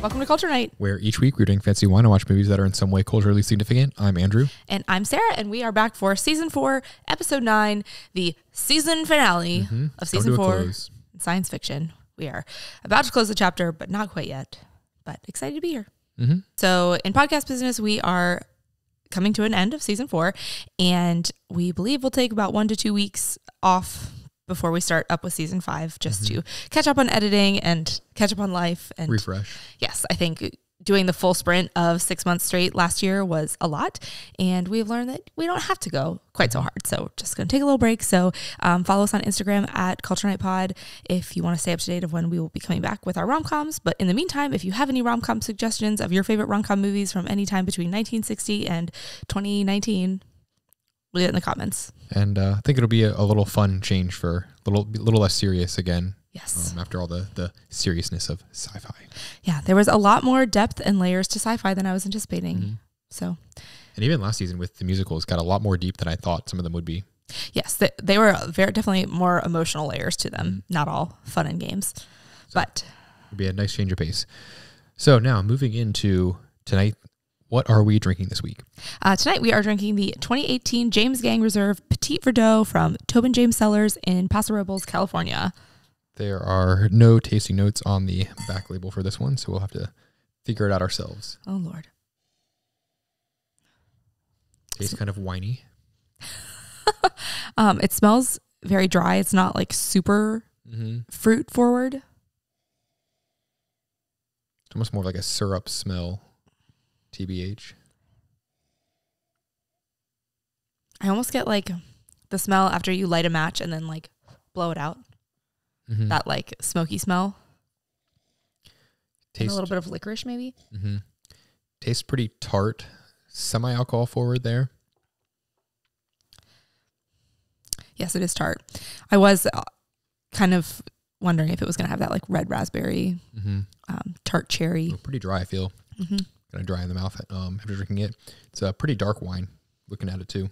Welcome to Culture Night, where each week we're doing fancy wine and watch movies that are in some way culturally significant. I'm Andrew. And I'm Sarah, and we are back for Season 4, Episode 9, the season finale of Season 4, science fiction. We are about to close the chapter, but not quite yet. But excited to be here. So in podcast business, we are coming to an end of Season 4, and we believe we'll take about 1 to 2 weeks off before we start up with Season 5, just to catch up on editing and catch up on life and refresh. Yes, I think doing the full sprint of 6 months straight last year was a lot, and we've learned that we don't have to go quite so hard. So just going to take a little break. So follow us on Instagram at Culture Night Pod if you want to stay up to date of when we will be coming back with our rom-coms. But in the meantime, if you have any rom-com suggestions of your favorite rom-com movies from any time between 1960 and 2019, leave it in the comments. And I think it'll be a little fun change for a little less serious again. Yes. After all the seriousness of sci-fi. Yeah, there was a lot more depth and layers to sci-fi than I was anticipating. So, and even last season with the musicals got a lot more deep than I thought some of them would be. Yes, they were very definitely more emotional layers to them. Not all fun and games, but it'd be a nice change of pace. So now moving into tonight, what are we drinking this week? Tonight we are drinking the 2018 James Gang Reserve Petit Verdot from Tobin James Cellars in Paso Robles, California. There are no tasting notes on the back label for this one, so we'll have to figure it out ourselves. Oh, Lord. Tastes kind of winey. It smells very dry. It's not like super fruit forward. It's almost more like a syrup smell, TBH. I almost get like the smell after you light a match and then like blow it out. That like smoky smell. And a little bit of licorice maybe. Tastes pretty tart, semi-alcohol forward there. Yes, it is tart. I was kind of wondering if it was going to have that like red raspberry, tart cherry. Pretty dry, I feel. Kind of dry in the mouth after drinking it. It's a pretty dark wine, looking at it too.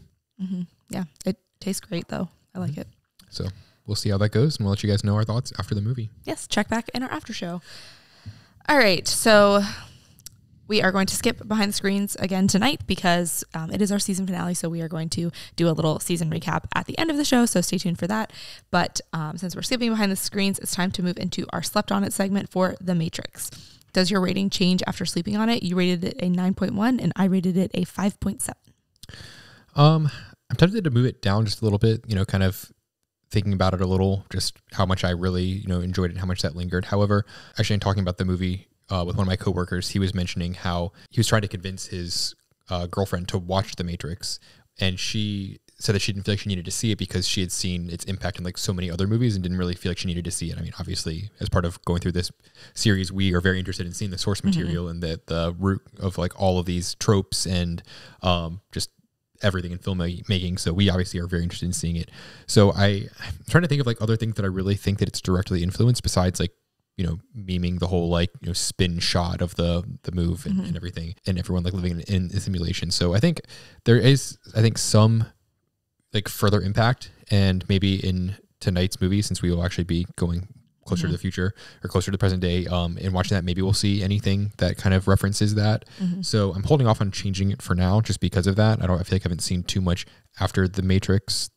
Yeah, it tastes great though. I like it. So we'll see how that goes, and we'll let you guys know our thoughts after the movie. Yes, check back in our after show. All right, so we are going to skip behind the screens again tonight because it is our season finale, so we are going to do a little season recap at the end of the show, so stay tuned for that. But since we're skipping behind the screens, it's time to move into our Slept On It segment for The Matrix. Does your rating change after sleeping on it? You rated it a 9.1, and I rated it a 5.7. I'm tempted to move it down just a little bit, kind of thinking about it a little, just how much I really, enjoyed it and how much that lingered. However, actually in talking about the movie with one of my coworkers, he was mentioning how he was trying to convince his girlfriend to watch The Matrix, and she said that she didn't feel like she needed to see it because she had seen its impact in like so many other movies and didn't really feel like she needed to see it. I mean, obviously, as part of going through this series, we are very interested in seeing the source material and the root of like all of these tropes and just everything in filmmaking. So we obviously are very interested in seeing it. So I'm trying to think of like other things that I really think that it's directly influenced besides like, memeing the whole like, spin shot of the move and everything and everyone like living in a simulation. So I think there is, some like further impact, and maybe in tonight's movie, since we will actually be going closer to the future or closer to the present day, and watching that, maybe we'll see anything that kind of references that. So I'm holding off on changing it for now just because of that. I feel like I haven't seen too much after The Matrix.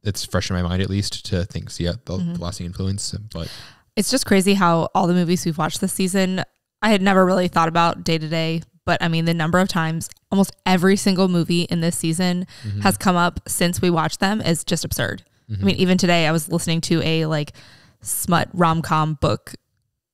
It's fresh in my mind, at least, to think, the lasting influence. But it's just crazy how all the movies we've watched this season, I had never really thought about day to day, but I mean, the number of times almost every single movie in this season has come up since we watched them is just absurd. I mean, even today I was listening to a like smut rom-com book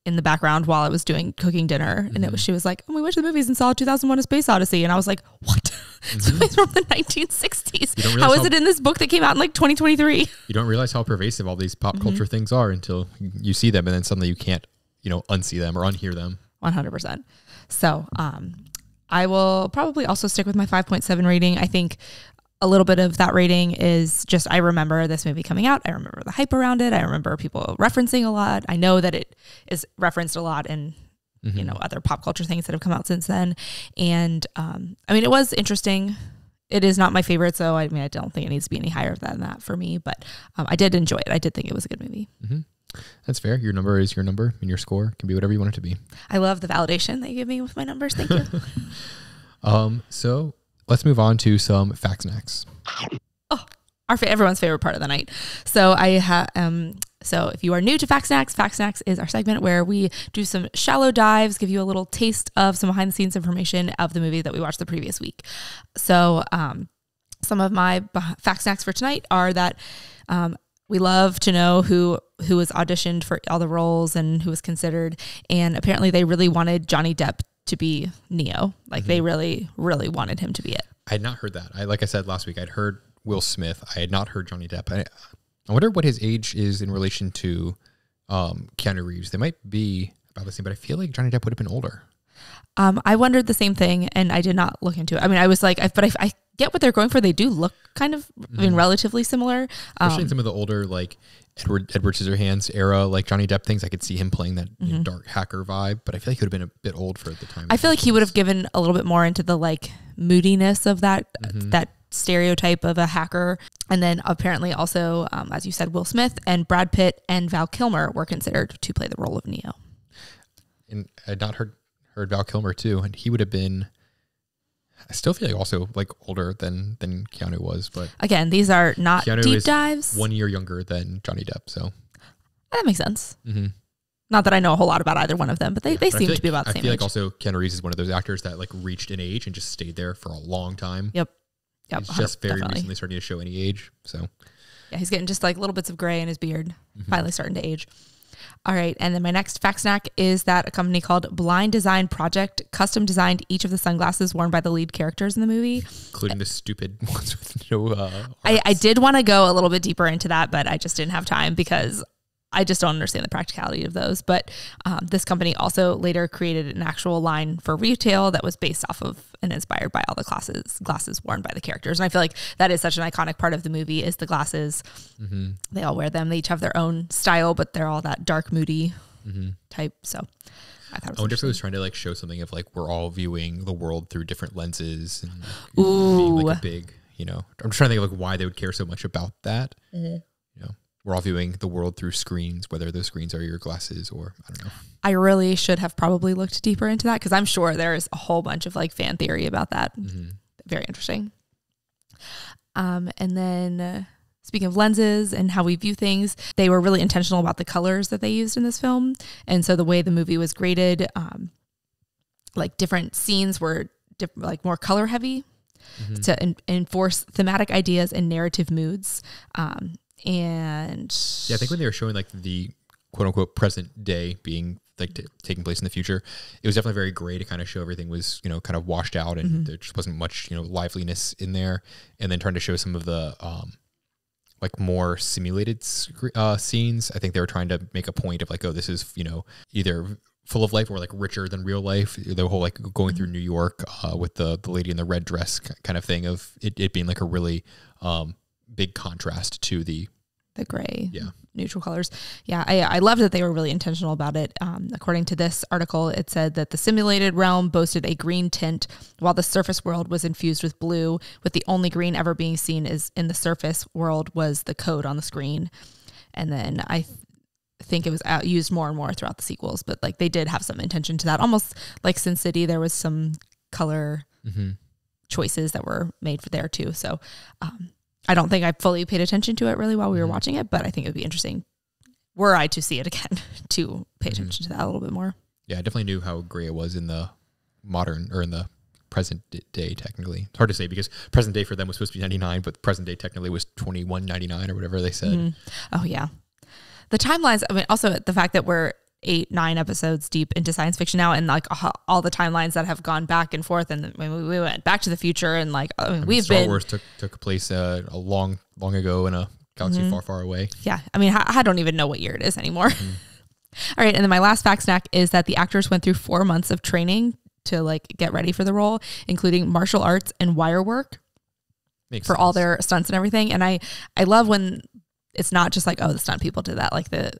in the background while I was cooking dinner, and she was like, we went to the movies and saw 2001: A Space Odyssey, and I was like, what? This movie's from the 1960s. How is it in this book that came out in like 2023? You don't realize how pervasive all these pop culture things are until you see them, and then suddenly you can't unsee them or unhear them. 100%. So I will probably also stick with my 5.7 rating. I think a little bit of that rating is just, I remember this movie coming out. I remember the hype around it. I remember people referencing a lot. I know that it is referenced a lot in, other pop culture things that have come out since then. And I mean, it was interesting. It is not my favorite, so I mean, I don't think it needs to be any higher than that for me, but I did enjoy it. I did think it was a good movie. That's fair. Your number is your number, and your score can be whatever you want it to be. I love the validation that you give me with my numbers. Thank you. So let's move on to some facts and acts. Oh, everyone's favorite part of the night. So so if you are new to Facts and Acts is our segment where we do some shallow dives, give you a little taste of some behind the scenes information of the movie that we watched the previous week. So some of my Facts and Acts for tonight are that we love to know who was auditioned for all the roles and who was considered. And apparently they really wanted Johnny Depp to be Neo. Like they really, really wanted him to be it. I had not heard that. Like I said last week, I'd heard Will Smith. I had not heard Johnny Depp. I wonder what his age is in relation to Keanu Reeves. They might be about the same, but I feel like Johnny Depp would have been older. I wondered the same thing, and I did not look into it. I mean, I was like, I get what they're going for. They do look kind of, I mean, relatively similar. Especially in some of the older, like Edward Scissorhands era, like Johnny Depp things, I could see him playing that dark hacker vibe, but I feel like he would have been a bit old for the time. I feel like he would have given a little bit more into the like moodiness of that stereotype of a hacker. And then apparently also, as you said, Will Smith and Brad Pitt and Val Kilmer were considered to play the role of Neo. And I had not heard Val Kilmer too, and he would have been, I still feel like also like older than Keanu was, but again, these are not Keanu deep is dives. 1 year younger than Johnny Depp, so that makes sense. Not that I know a whole lot about either one of them, but they seem to be about the same age. I feel like also Keanu Reeves is one of those actors that like reached an age and just stayed there for a long time. Yep. He's just very recently starting to show any age. So yeah, he's getting just like little bits of gray in his beard, finally starting to age. All right. And then my next fact snack is that a company called Blind Design Project custom designed each of the sunglasses worn by the lead characters in the movie. Including the stupid ones with no I did want to go a little bit deeper into that, but I just didn't have time because I just don't understand the practicality of those. But this company also later created an actual line for retail that was based off of and inspired by all the glasses worn by the characters. And I feel like that is such an iconic part of the movie is the glasses. They all wear them. They each have their own style, but they're all that dark, moody type. So I thought it was I wonder if it was trying to like show something of like we're all viewing the world through different lenses and being like a big, I'm just trying to think of like why they would care so much about that. We're all viewing the world through screens, whether those screens are your glasses or I don't know. I really should have probably looked deeper into that because I'm sure there's a whole bunch of like fan theory about that. Very interesting. And then speaking of lenses and how we view things, they were really intentional about the colors that they used in this film. And so the way the movie was graded, like different scenes were like more color heavy to enforce thematic ideas and narrative moods. And yeah, I think when they were showing like the quote unquote present day being like taking place in the future, it was definitely very gray to kind of show everything was, kind of washed out and there just wasn't much, liveliness in there. And then trying to show some of the, like more simulated scenes. I think they were trying to make a point of like, oh, this is, either full of life or like richer than real life. The whole like going through New York with the lady in the red dress kind of thing of it being like a really big contrast to the gray, neutral colors. Yeah, I loved that they were really intentional about it. According to this article, it said that the simulated realm boasted a green tint, while the surface world was infused with blue, with the only green ever being seen is in the surface world was the code on the screen. And then I think it was used more and more throughout the sequels, but like they did have some intention to that. Almost like Sin City, there was some color choices that were made for there too. So, I don't think I fully paid attention to it really while we were watching it, but I think it would be interesting were I to see it again to pay attention to that a little bit more. Yeah, I definitely knew how gray it was in the modern or in the present day technically. It's hard to say because present day for them was supposed to be 99, but present day technically was 21.99 or whatever they said. Oh yeah. The timelines, I mean, also the fact that we're 8-9 episodes deep into science fiction now, and like all the timelines that have gone back and forth, and we went Back to the Future, and like we've Star been Wars took place a long ago in a galaxy far away. Yeah, I mean I don't even know what year it is anymore. All right, and then my last fact snack is that the actors went through 4 months of training to like get ready for the role, including martial arts and wire work. Makes for sense. All their stunts and everything. And I love when it's not just like, oh, the stunt people did that, like the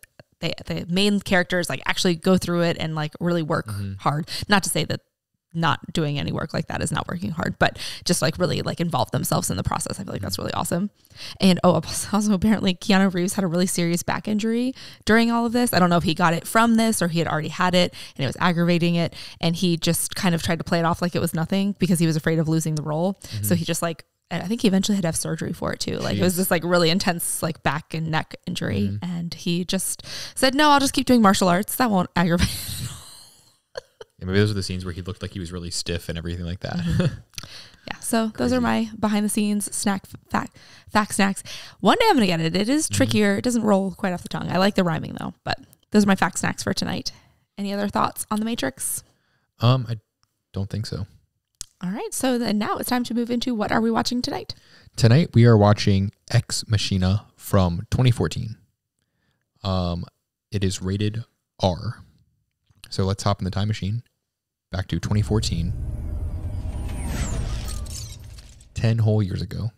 main characters like actually go through it and like really work hard. Not to say that not doing any work like that is not working hard, but just like really like involve themselves in the process. I feel like that's really awesome. And also apparently Keanu Reeves had a really serious back injury during all of this. I don't know if he got it from this or he had already had it and it was aggravating it. And he just kind of tried to play it off like it was nothing because he was afraid of losing the role. So he just like, I think he eventually had to have surgery for it too. Like it was this like really intense like back and neck injury. And he just said, no, I'll just keep doing martial arts. That won't aggravate it. Yeah, maybe those are the scenes where he looked like he was really stiff and everything like that. Yeah. So those are my behind the scenes fact snacks. One day I'm going to get it. It is trickier. It doesn't roll quite off the tongue. I like the rhyming though, but those are my fact snacks for tonight. Any other thoughts on The Matrix? I don't think so. All right, so then now it's time to move into what are we watching tonight? Tonight we are watching Ex Machina from 2014. It is rated R. So let's hop in the time machine back to 2014. 10 whole years ago.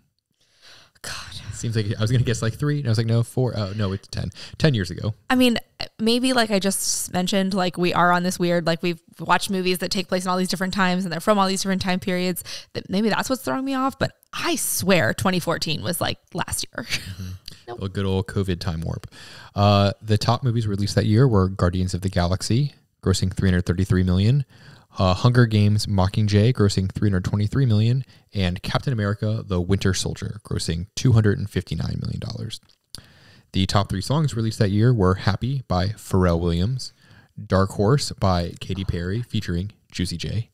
God. Seems like I was going to guess like 3. And I was like, no, 4. Oh, no, it's 10. 10 years ago. I mean, maybe like I just mentioned, like we are on this weird, like we've watched movies that take place in all these different times and they're from all these different time periods. That maybe that's what's throwing me off. But I swear 2014 was like last year. Nope. A good old COVID time warp. The top movies released that year were Guardians of the Galaxy, grossing $333 million. Hunger Games Mockingjay, grossing $323 million, and Captain America: The Winter Soldier, grossing $259 million. The top 3 songs released that year were Happy by Pharrell Williams, Dark Horse by Katy Perry featuring Juicy J,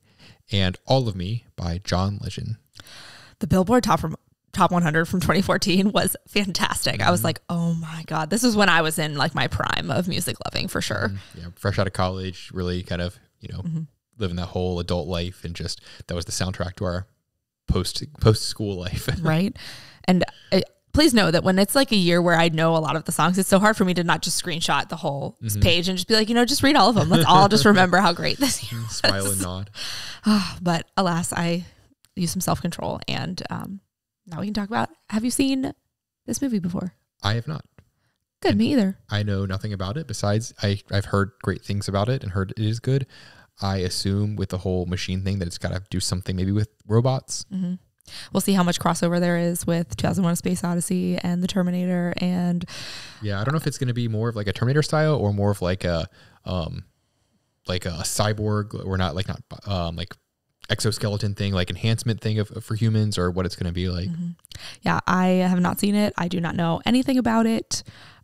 and All of Me by John Legend. The Billboard Top 100 from 2014 was fantastic. I was like, oh my God, this is when I was in like my prime of music loving for sure. Yeah, fresh out of college, really kind of, living that whole adult life, and just that was the soundtrack to our post school life. Right. And please know that when it's like a year where I know a lot of the songs, it's so hard for me to not just screenshot the whole page and just be like, just read all of them. Let's all just remember how great this year was. Smile and nod. But alas, I use some self-control. And now we can talk about, have you seen this movie before? I have not. Good, me either. I know nothing about it besides I've heard great things about it and heard it is good. I assume with the whole machine thing that it's got to do something maybe with robots. We'll see how much crossover there is with 2001: A Space Odyssey and the Terminator. And yeah, I don't know if it's going to be more of like a Terminator style or more of like a cyborg or not like exoskeleton thing, like enhancement thing for humans, or what it's going to be like. Yeah, I have not seen it. I do not know anything about it,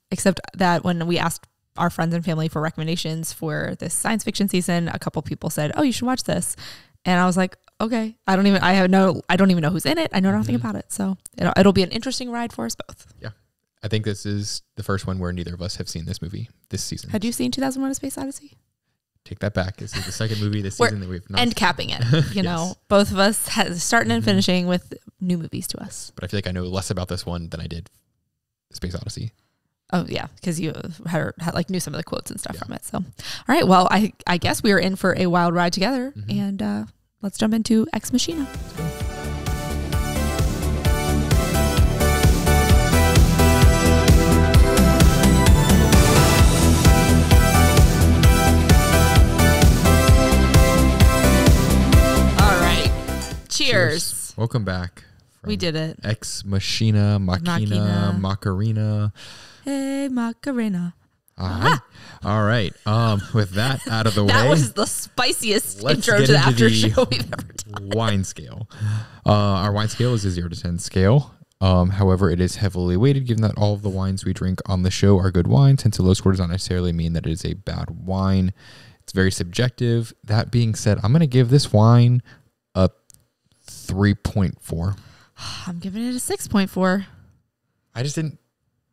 except that when we asked our friends and family for recommendations for this science fiction season, a couple people said, oh, you should watch this. And I was like, okay, I don't even know who's in it. I know nothing about it. So it'll be an interesting ride for us both. Yeah. I think this is the first one where neither of us have seen this movie this season. Had you seen 2001: A Space Odyssey? Take that back. This is the second movie this season that we've not end capping it. You know, both of us starting and finishing with new movies to us. But I feel like I know less about this one than I did Space Odyssey. Oh yeah, because you had knew some of the quotes and stuff from it. So, all right, well, I guess we are in for a wild ride together, and let's jump into Ex Machina. All right, cheers. Welcome back. We did it. Ex Machina, Macarena. Hey, Macarena. All right. With that out of the way. That was the spiciest intro to the after show we've ever done. Wine scale. Our wine scale is a 0 to 10 scale. However, it is heavily weighted given that all of the wines we drink on the show are good wines. Hence, a low score does not necessarily mean that it is a bad wine. It's very subjective. That being said, I'm going to give this wine a 3.4. I'm giving it a 6.4. I just didn't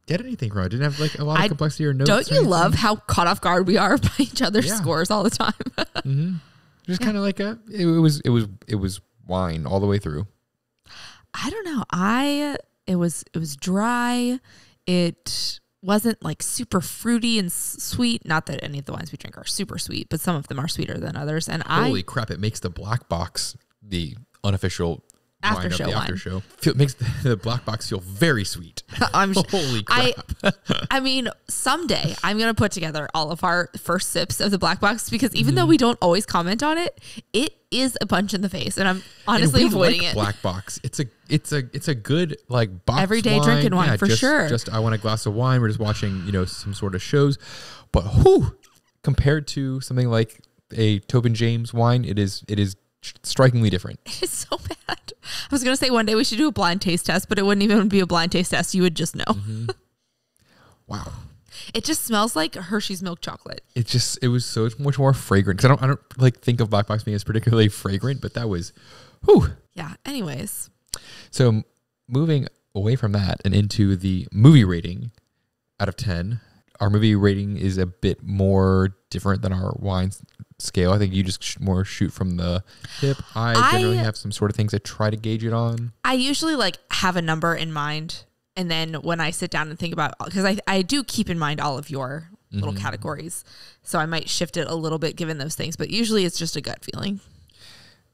get anything wrong. I didn't have like a lot of complexity or notes. Don't you love how caught off guard we are by each other's scores all the time? Just kind of like it was wine all the way through. I don't know. It was dry. It wasn't like super fruity and sweet. Not that any of the wines we drink are super sweet, but some of them are sweeter than others. And holy crap! It makes the black box the unofficial wine of the after show. Makes the black box feel very sweet. Holy crap. I mean, someday I'm going to put together all of our first sips of the black box because even though we don't always comment on it, it is a punch in the face, and I'm honestly avoiding it. Black box. It's a good like box everyday wine. Drinking wine for sure. Just I want a glass of wine. We're just watching, some sort of shows, but compared to something like a Tobin James wine, it is strikingly different. It's so bad. I was going to say one day we should do a blind taste test, but it wouldn't even be a blind taste test. You would just know. Mm-hmm. Wow. It just smells like Hershey's milk chocolate. It was so much more fragrant. Cause I don't like think of black box being as particularly fragrant, but that was, whew. Yeah. Anyways. So moving away from that and into the movie rating out of 10, our movie rating is a bit more different than our wine scale. I think you just more shoot from the hip. I generally have some sort of things I try to gauge it on. I usually have a number in mind. And then when I sit down and think about, because I do keep in mind all of your little categories. So I might shift it a little bit given those things. But usually it's just a gut feeling.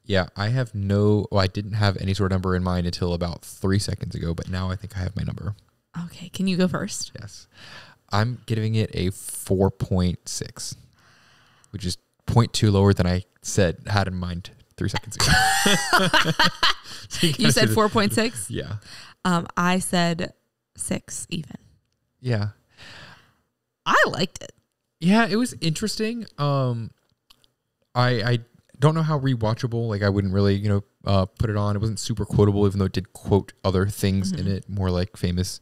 Yeah, I didn't have any sort of number in mind until about 3 seconds ago. But now I think I have my number. Okay. Can you go first? Yes. I'm giving it a 4.6, which is 0.2 lower than I had in mind 3 seconds ago. So you said 4.6? Yeah. I said 6 even. Yeah. I liked it. Yeah, it was interesting. I don't know how rewatchable. I wouldn't really, put it on. It wasn't super quotable, even though it did quote other things in it, more like famous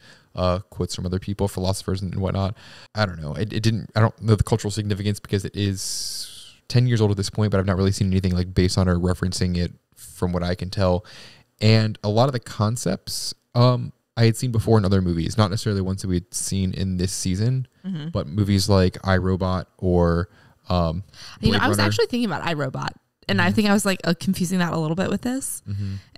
quotes from other people, philosophers and whatnot. I don't know. I don't know the cultural significance because it is 10 years old at this point, but I've not really seen anything based on or referencing it from what I can tell. And a lot of the concepts I had seen before in other movies, not necessarily ones that we had seen in this season, but movies like iRobot or I was actually thinking about iRobot. And I think I was confusing that a little bit with this.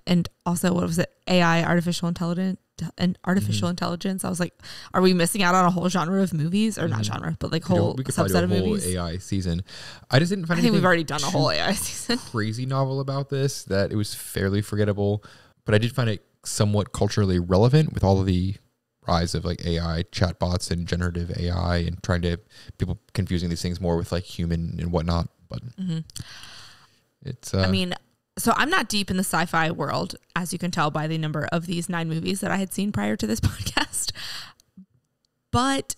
And also, what was it? AI, artificial intelligence. I was like, are we missing out on a whole genre of movies? Or not genre, but whole subset of movies? AI season. I just didn't find I think we've already done a whole AI season. Crazy novel about this, that it was fairly forgettable. But I did find it somewhat culturally relevant with all of the rise of AI chatbots and generative AI and people confusing these things more with human and whatnot. But it's so I'm not deep in the sci-fi world, as you can tell by the number of these 9 movies that I had seen prior to this podcast, but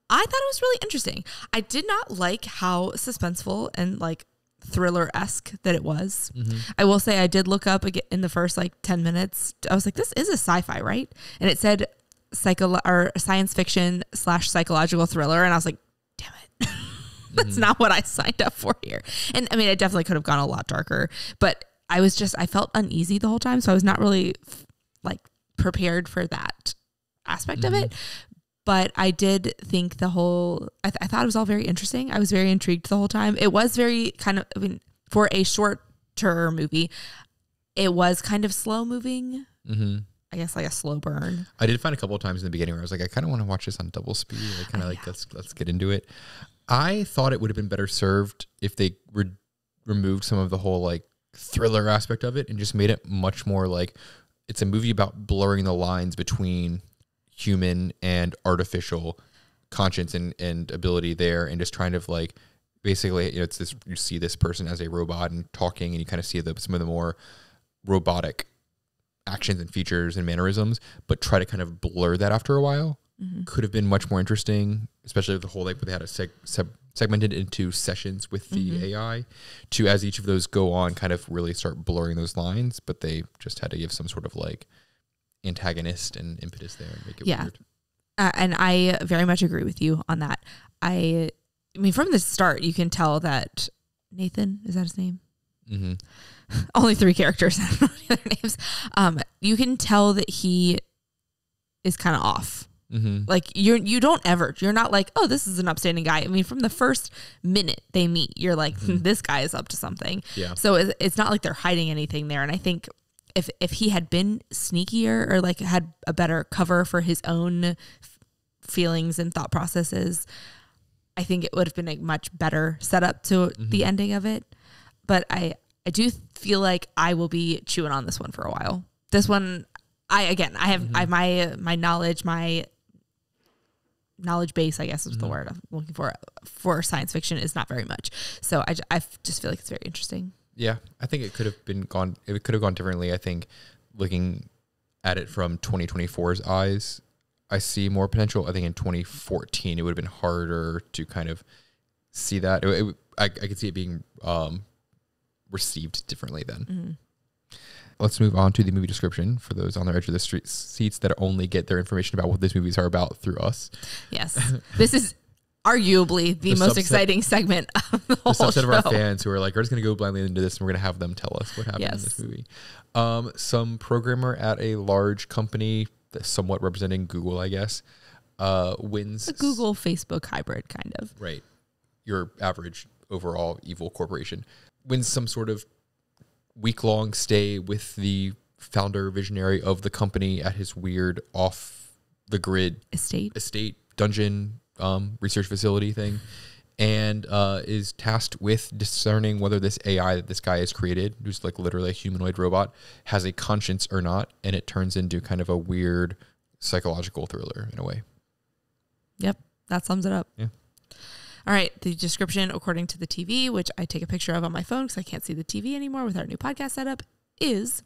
I thought it was really interesting. I did not like how suspenseful and thriller-esque that it was. I will say I did look up again in the first 10 minutes. I was like, this is a sci-fi, right? And it said science fiction / psychological thriller. And I was like, damn it. That's not what I signed up for here. And I mean, it definitely could have gone a lot darker, but I felt uneasy the whole time. So I was not really prepared for that aspect of it. But I did think I thought it was all very interesting. I was very intrigued the whole time. It was very for a shorter movie, it was kind of slow moving. I guess a slow burn. I did find a couple of times in the beginning where I was like, I kind of want to watch this on double speed. Let's get into it. I thought it would have been better served if they removed some of the whole thriller aspect of it and just made it much more it's a movie about blurring the lines between human and artificial conscience and ability there, and just trying to basically it's this, you see this person as a robot and talking, and you kind of see some of the more robotic actions and features and mannerisms, but try to kind of blur that after a while. Could have been much more interesting, especially the whole they had a segmented into sessions with the AI to, as each of those go on, kind of really start blurring those lines, but they just had to give some sort of antagonist and impetus there and make it weird. And I very much agree with you on that. I mean, from the start, you can tell that Nathan, is that his name? Only 3 characters. I don't know the other names. You can tell that he is kind of off. You're not oh, this is an upstanding guy. I mean, from the first minute they meet, you're like, this guy is up to something. Yeah. So it's not like they're hiding anything there. And I think if he had been sneakier or had a better cover for his own feelings and thought processes, I think it would have been a much better setup to the ending of it. But I do feel like I will be chewing on this one for a while. this one, I have my knowledge base, I guess is the word I'm looking for science fiction is not very much. So I just feel like it's very interesting. Yeah, I think it could have gone differently. I think looking at it from 2024's eyes, I see more potential. I think in 2014 it would have been harder to kind of see that. I could see it being received differently then. Mm-hmm. Let's move on to the movie description for those on the edge of the street seats that only get their information about what these movies are about through us. Yes. This is arguably the most exciting segment of the whole show. The subset of our fans who are like, we're just going to go blindly into this and we're going to have them tell us what happened in this movie. Some programmer at a large company, somewhat representing Google, I guess, wins. A Google Facebook hybrid, kind of. Right. Your average overall evil corporation wins some sort of week-long stay with the founder visionary of the company at his weird off-the-grid estate dungeon research facility thing, and is tasked with discerning whether this AI that this guy has created, who's like literally a humanoid robot, has a conscience or not, and it turns into kind of a weird psychological thriller in a way. Yep, that sums it up. Yeah. All right, the description according to the TV, which I take a picture of on my phone because I can't see the TV anymore with our new podcast setup, is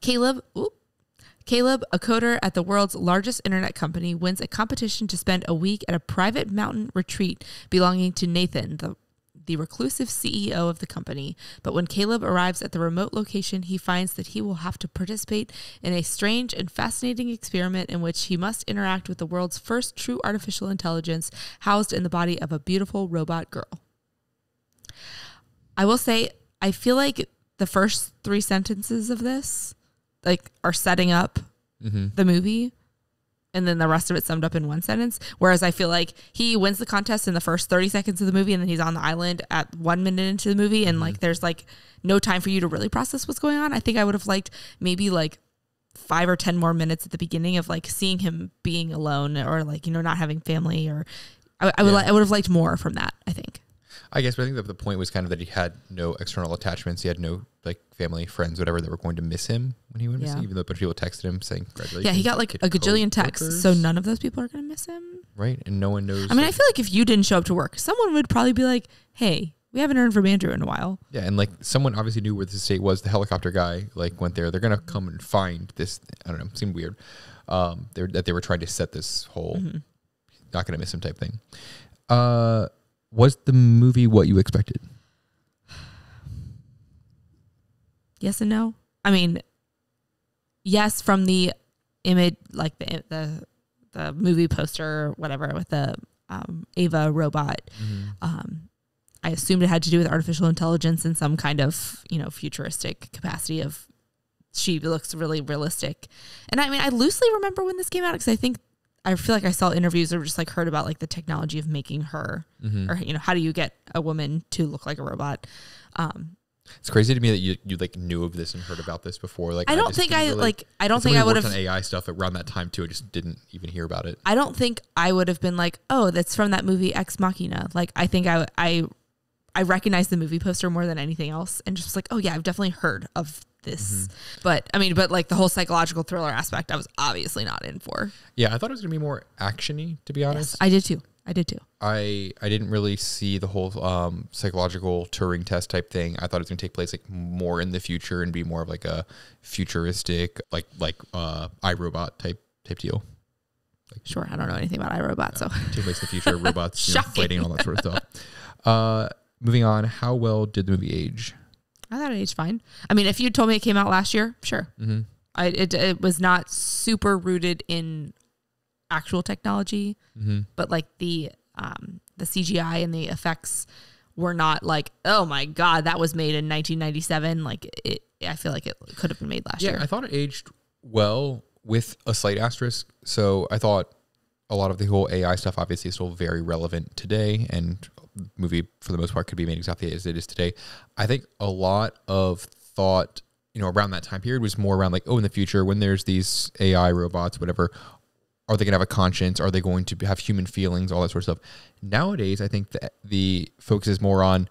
Caleb, a coder at the world's largest internet company, wins a competition to spend a week at a private mountain retreat belonging to Nathan, the reclusive CEO of the company. But when Caleb arrives at the remote location, he finds that he will have to participate in a strange and fascinating experiment in which he must interact with the world's first true artificial intelligence housed in the body of a beautiful robot girl. I will say, I feel like the first 3 sentences of this are setting up the movie, and then the rest of it summed up in one sentence. Whereas I feel like he wins the contest in the first 30 seconds of the movie, and then he's on the island at 1 minute into the movie, and there's no time for you to really process what's going on. I think I would have liked maybe 5 or 10 more minutes at the beginning of seeing him being alone, or not having family, or I would have liked more from that, I think. I guess, but I think that the point was kind of that he had no external attachments. He had no family, friends, whatever, that were going to miss him when he went missing, even though a bunch of people texted him saying congratulations. Yeah, he got a gajillion texts, so none of those people are going to miss him. Right, and no one knows. I mean, I feel like if you didn't show up to work, someone would probably be like, hey, we haven't heard from Andrew in a while. Yeah, and someone obviously knew where this estate was. The helicopter guy went there. They're going to come and find this. I don't know, it seemed weird. That they were trying to set this whole not going to miss him type thing. Was the movie what you expected? Yes and no. I mean, yes, from the image, the movie poster or whatever with the Ava robot. I assumed it had to do with artificial intelligence in some kind of, futuristic capacity of she looks really realistic. And I mean, I loosely remember when this came out because I feel like I saw interviews or just heard about the technology of making her or, how do you get a woman to look like a robot? It's crazy to me that you I knew of this and heard about this before. I don't think I would have on AI stuff around that time too. I just didn't even hear about it. I don't think I would have been like, oh, that's from that movie Ex Machina. I think I recognized the movie poster more than anything else and just was like, oh yeah, I've definitely heard of this. But the whole psychological thriller aspect I was obviously not in for. Yeah, I thought it was gonna be more actiony, to be honest. Yes, I did too. I didn't really see the whole psychological Turing test type thing. I thought it was going to take place more in the future and be more of a futuristic iRobot type deal. Sure, I don't know anything about iRobot, so take place in the future, robots fighting and all that sort of stuff. Moving on, how well did the movie age? I thought it aged fine. I mean, if you told me it came out last year, sure. It was not super rooted in actual technology, but the CGI and the effects were not oh my god, that was made in 1997. I feel like it could have been made last year. I thought it aged well with a slight asterisk. So I thought a lot of the whole AI stuff obviously is still very relevant today, and the movie for the most part could be made exactly as it is today. I think a lot of thought around that time period was more around in the future when there's these AI robots, whatever, are they going to have a conscience? Are they going to have human feelings? All that sort of stuff. Nowadays, I think that the focus is more on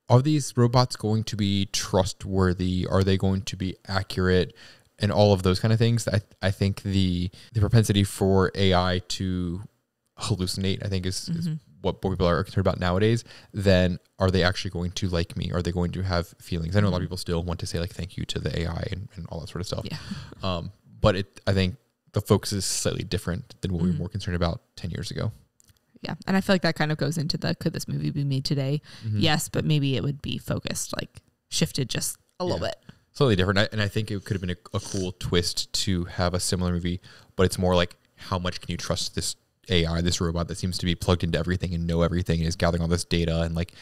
are these robots going to be trustworthy? Are they going to be accurate? And all of those kind of things. I think the propensity for AI to hallucinate, I think, is what people are concerned about nowadays. Then are they actually going to like me? Are they going to have feelings? I know a lot of people still want to say like thank you to the AI and all that sort of stuff. Yeah. But I think the focus is slightly different than what we were more concerned about 10 years ago. Yeah. And I feel like that kind of goes into could this movie be made today? Yes, but maybe it would be focused, like shifted just a little bit. Slightly different. And I think it could have been a cool twist to have a similar movie, but it's more like, how much can you trust this AI, this robot that seems to be plugged into everything and know everything and is gathering all this data and like,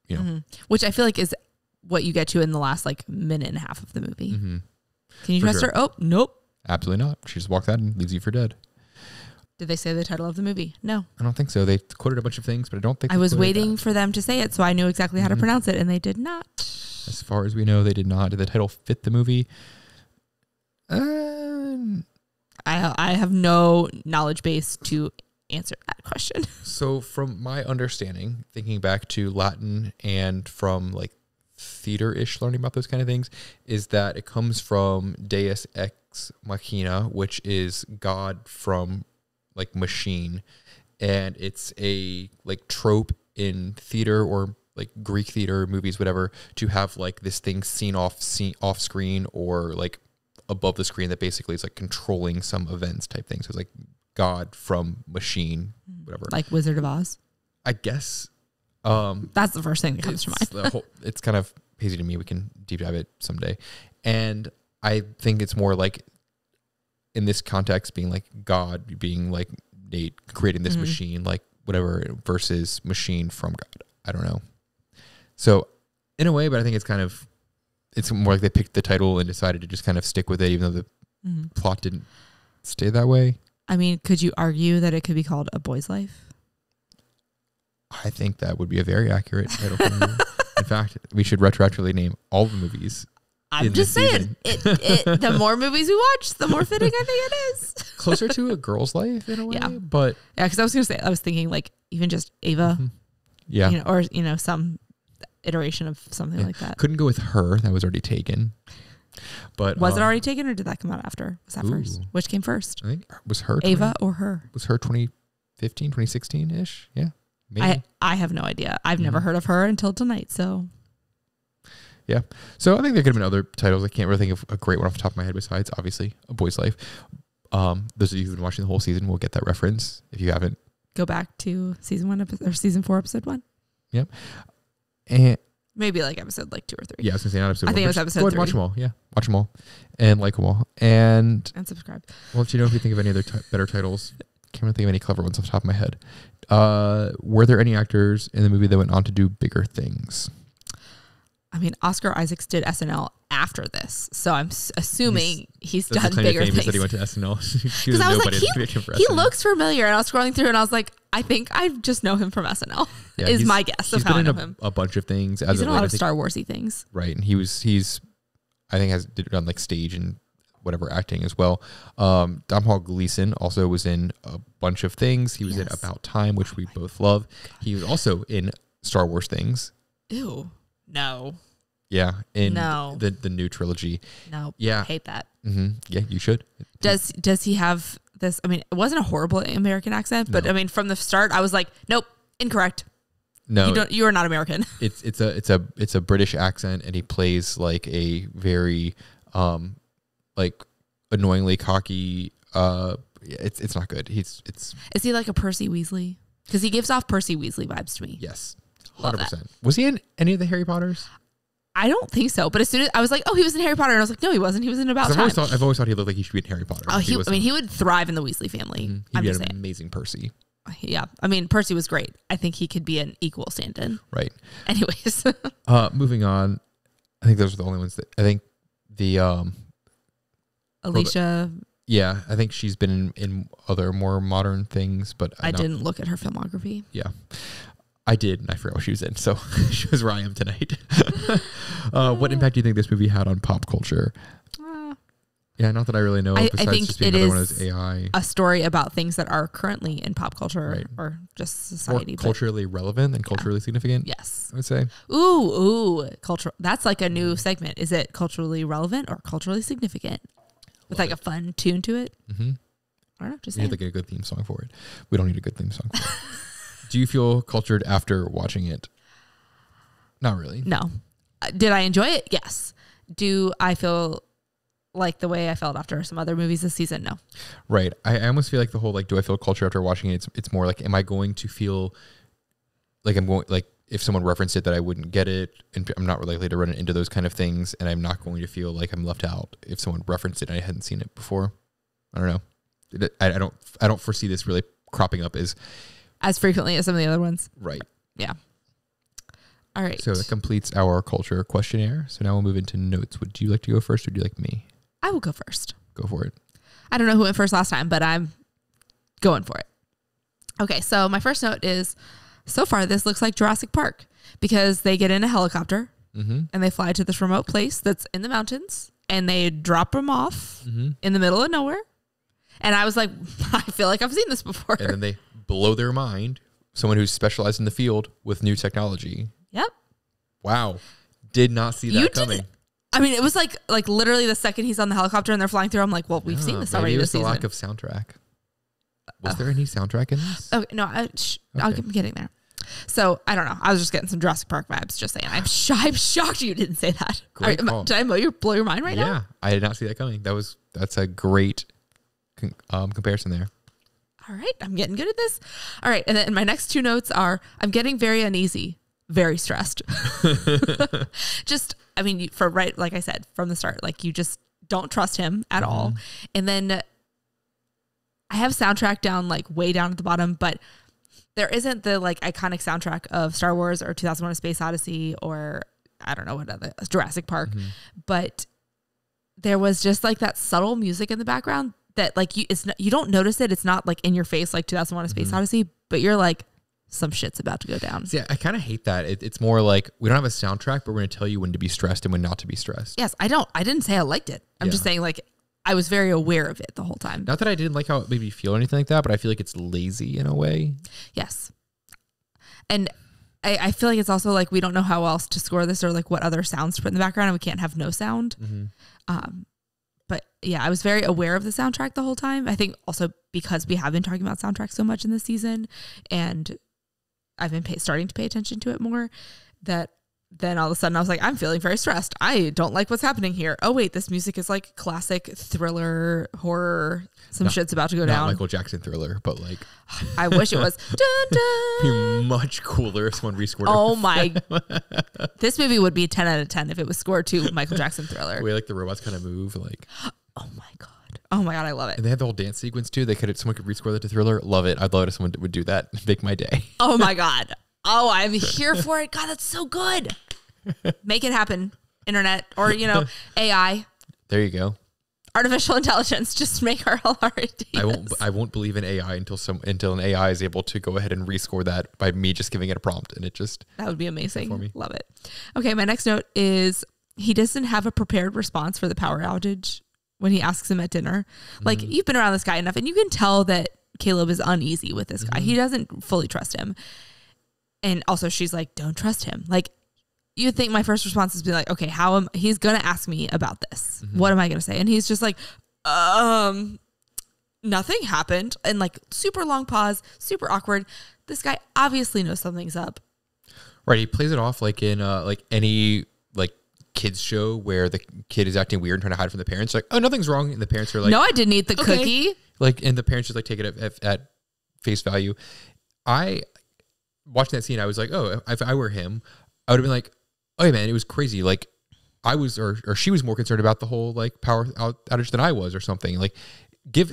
you know. Which I feel like is what you get to in the last like minute and a half of the movie. Can you trust her? Oh, nope. Absolutely not. She just walks out and leaves you for dead. Did they say the title of the movie? No. I don't think so. They quoted a bunch of things, but I don't think I was waiting for them to say it, so I knew exactly how to pronounce it, and they did not. As far as we know, they did not. Did the title fit the movie? I have no knowledge base to answer that question. So from my understanding, thinking back to Latin and from like theater-ish learning about those kind of things, is that it comes from Deus Ex Machina, which is God from like machine. And it's a like trope in theater or like Greek theater, movies, whatever, to have like this thing seen off screen or like above the screen that basically is like controlling some events type thing. So it's like God from machine, whatever. Like Wizard of Oz? I guess. That's the first thing that comes to mind. It's kind of hazy to me. We can deep dive it someday. And I think it's more like in this context being like God being like Nate creating this machine, like whatever, versus machine from God. I don't know. So in a way, but I think it's more like they picked the title and decided to just kind of stick with it, even though the plot didn't stay that way. I mean, could you argue that it could be called A Boy's Life? I think that would be a very accurate title for the movie. In fact, we should retroactively name all the movies. I'm just saying, the more movies we watch, the more fitting I think it is. Closer to A Girl's Life in a way, but yeah, because I was thinking like even just Ava, or some iteration of something like that. Couldn't go with Her; that was already taken. But was it already taken, or did that come out after? Was that first? Which came first? I think was Her. Ava or Her? Was Her 2015, 2016 ish? Yeah, maybe. I have no idea. I've never heard of Her until tonight. So. Yeah. So I think there could have been other titles. I can't really think of a great one off the top of my head besides, obviously, A Boy's Life. Those of you who've been watching the whole season will get that reference. If you haven't, go back to season 4, episode 1. Yep. And maybe like episode like 2 or 3. Yeah, I was going to say not episode 1. I think it was episode 3. Go ahead and watch them all. Yeah. Watch them all. And like them all. And subscribe. I'll let you know if you think of any other better titles. Can't really think of any clever ones off the top of my head. Were there any actors in the movie that went on to do bigger things? I mean, Oscar Isaacs did SNL after this, so I'm assuming he's done bigger things. That he went to SNL. Because I was like, he looks familiar, and I was scrolling through, and I was like, I think I just know him from SNL. Yeah, is my guess of how I know him. A bunch of things. He's in a lot of Star Warsy things, right? And he's I think has done like stage and whatever acting as well. Domhnall Gleeson also was in a bunch of things. He was in About Time, which we both love. He was also in Star Wars things. Ew. No. Yeah, in the new trilogy. No. Yeah. Hate that. Yeah, you should. Does he have this? I mean, it wasn't a horrible American accent, but I mean, from the start, I was like, nope, incorrect. No, you are not American. It's a British accent, and he plays like a very like annoyingly cocky. It's not good. Is he like a Percy Weasley? Because he gives off Percy Weasley vibes to me. Yes. 100%. Was he in any of the Harry Potters? I don't think so. But as soon as I was like, oh, he was in Harry Potter, and I was like, no, he wasn't. He was in About Time. I've always thought he looked like he should be in Harry Potter. Oh, he would thrive in the Weasley family. He'd be an amazing Percy. Yeah, I mean, Percy was great. I think he could be an equal stand-in. Right. Anyways, moving on. I think those are the only ones that I think the Alicia. Yeah, I think she's been in other more modern things, but I didn't look at her filmography. Yeah. I did, and I forgot what she was in, so she was where I am tonight. What impact do you think this movie had on pop culture? Yeah, not that I really know. I think just being it another one of is those AI. a story about things that are currently in pop culture Right. or just More society. culturally relevant than culturally significant. Yes. I would say. Ooh, cultural. That's like a new segment. Is it culturally relevant or culturally significant? With like a fun tune to it? Mm-hmm. I don't know. Just We need saying. to get a good theme song for it. We don't need a good theme song for it. Do you feel cultured after watching it? Not really. No. Did I enjoy it? Yes. Do I feel like the way I felt after some other movies this season? No. Right. I almost feel like the whole like, do I feel culture after watching it? It's more like, am I going to feel like I'm going like if someone referenced it that I wouldn't get it, and I'm not likely to run into those kind of things, and I'm not going to feel like I'm left out if someone referenced it and I hadn't seen it before. I don't know. I don't foresee this really cropping up as frequently as some of the other ones. Right. Yeah. All right. So that completes our culture questionnaire. So now we'll move into notes. Would you like to go first, or would you like me? I will go first. Go for it. I don't know who went first last time, but I'm going for it. Okay, so my first note is, so far this looks like Jurassic Park because they get in a helicopter and they fly to this remote place that's in the mountains and they drop them off in the middle of nowhere. And I was like, I feel like I've seen this before. And then they blow their mind. Someone who's specialized in the field with new technology. Yep. Wow. Did not see that coming. I mean, it was like literally the second he's on the helicopter and they're flying through, I'm like, well, we've seen this already this season. Maybe it was the lack of soundtrack. Was there any soundtrack in this? Okay, no, I'm getting there. So I don't know. I was just getting some Jurassic Park vibes. Just saying. I'm shocked you didn't say that. Great call. Did I blow your mind right now? Yeah, I did not see that coming. That's a great comparison there. All right, I'm getting good at this. All right, and then my next two notes are: I'm getting very uneasy, very stressed. Just, I mean, like I said from the start, like you just don't trust him at all. And then I have soundtrack down like way down at the bottom, but there isn't the like iconic soundtrack of Star Wars or 2001: A Space Odyssey or I don't know what other Jurassic Park, but there was just like that subtle music in the background that like you don't notice it. It's not like in your face like 2001: A Space Odyssey, but you're like, some shit's about to go down. See, I kind of hate that. It's more like we don't have a soundtrack, but we're going to tell you when to be stressed and when not to be stressed. Yes, I didn't say I liked it. I'm just saying like I was very aware of it the whole time. Not that I didn't like how it made me feel or anything like that, but I feel like it's lazy in a way. Yes. And I feel like it's also like we don't know how else to score this or like what other sounds to put in the background, and we can't have no sound. But yeah, I was very aware of the soundtrack the whole time. I think also because we have been talking about soundtrack so much in this season and I've been starting to pay attention to it more, that then all of a sudden I was like, I'm feeling very stressed. I don't like what's happening here. Oh wait, this music is like classic thriller, horror. Some shit's about to go down. Not Michael Jackson Thriller, but like I wish it was. Dun, dun. Be much cooler if someone rescored it. Oh my. This movie would be 10 out of 10 if it was scored to Michael Jackson Thriller. The way like the robots kind of move like. Oh my God. Oh my God, I love it. And they have the whole dance sequence too. Someone could rescore that to Thriller. Love it. I'd love it if someone would do that. Make my day. Oh my God. Oh, I'm here for it. God, that's so good. Make it happen, internet, or AI. There you go. Artificial intelligence. Just make all our ideas. I won't believe in AI until an AI is able to go ahead and rescore that by me just giving it a prompt, and that would be amazing for me. Love it. Okay, my next note is he doesn't have a prepared response for the power outage when he asks him at dinner. Like you've been around this guy enough, and you can tell that Caleb is uneasy with this guy. He doesn't fully trust him, and also she's like, "Don't trust him." Like. You think my first response is be like, okay, he's going to ask me about this. What am I going to say? And he's just like, nothing happened. And like super long pause, super awkward. This guy obviously knows something's up. Right. He plays it off like in like any like kids show where the kid is acting weird and trying to hide from the parents. Like, oh, nothing's wrong. And the parents are like, no, I didn't eat the cookie. Like, and the parents just like take it at face value. Watching that scene, I was like, oh, if I were him, I would have been like, oh, man, it was crazy. Like I was, or she was more concerned about the whole like power outage than I was or something. Like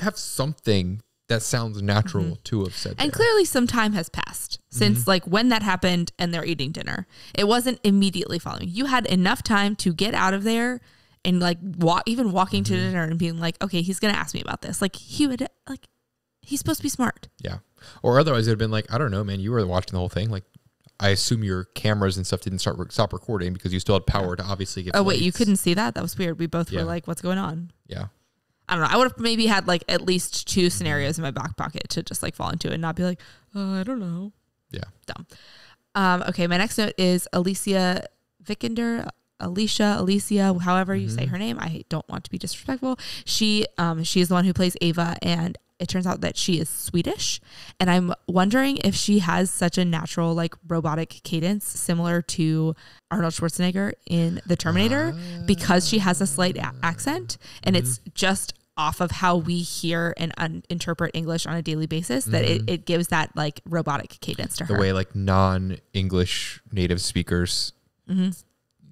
have something that sounds natural to have said. And clearly some time has passed since like when that happened and they're eating dinner. It wasn't immediately following. You had enough time to get out of there and like walking to dinner and being like, okay, he's going to ask me about this. Like he's supposed to be smart. Yeah. Or otherwise it would have been like, I don't know, man, you were watching the whole thing. Like, I assume your cameras and stuff didn't stop recording because you still had power to obviously give. Oh, wait, you couldn't see that? That was weird. We both were like, what's going on? Yeah. I don't know. I would have maybe had like at least 2 scenarios in my back pocket to just like fall into it and not be like, I don't know. Yeah. Dumb. Okay. My next note is Alicia Vikander. Alicia, however you say her name. I don't want to be disrespectful. She is the one who plays Ava, and it turns out that she is Swedish. And I'm wondering if she has such a natural, like, robotic cadence similar to Arnold Schwarzenegger in The Terminator, because she has a slight accent, and it's just off of how we hear and interpret English on a daily basis that it gives that, like, robotic cadence to her. The way, like, non-English native speakers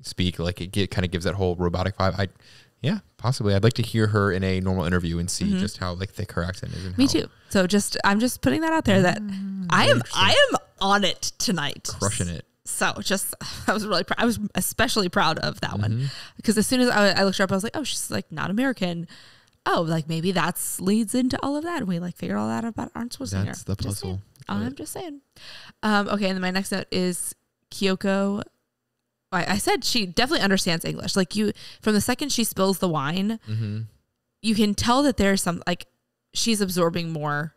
speak, like, it kind of gives that whole robotic vibe. Yeah, possibly. I'd like to hear her in a normal interview and see just how like thick her accent is. And Me too. So I'm just putting that out there that I am on it tonight, crushing it. So I was especially proud of that one, because as soon as I looked her up, I was like, oh, she's like not American. Oh, like maybe that's leads into all of that. And we like figured all that out about Arnold Schwarzenegger. That's the puzzle. I'm just saying. Okay, and then my next note is Kyoko. I said she definitely understands English. Like from the second she spills the wine, you can tell that there's some, like, she's absorbing more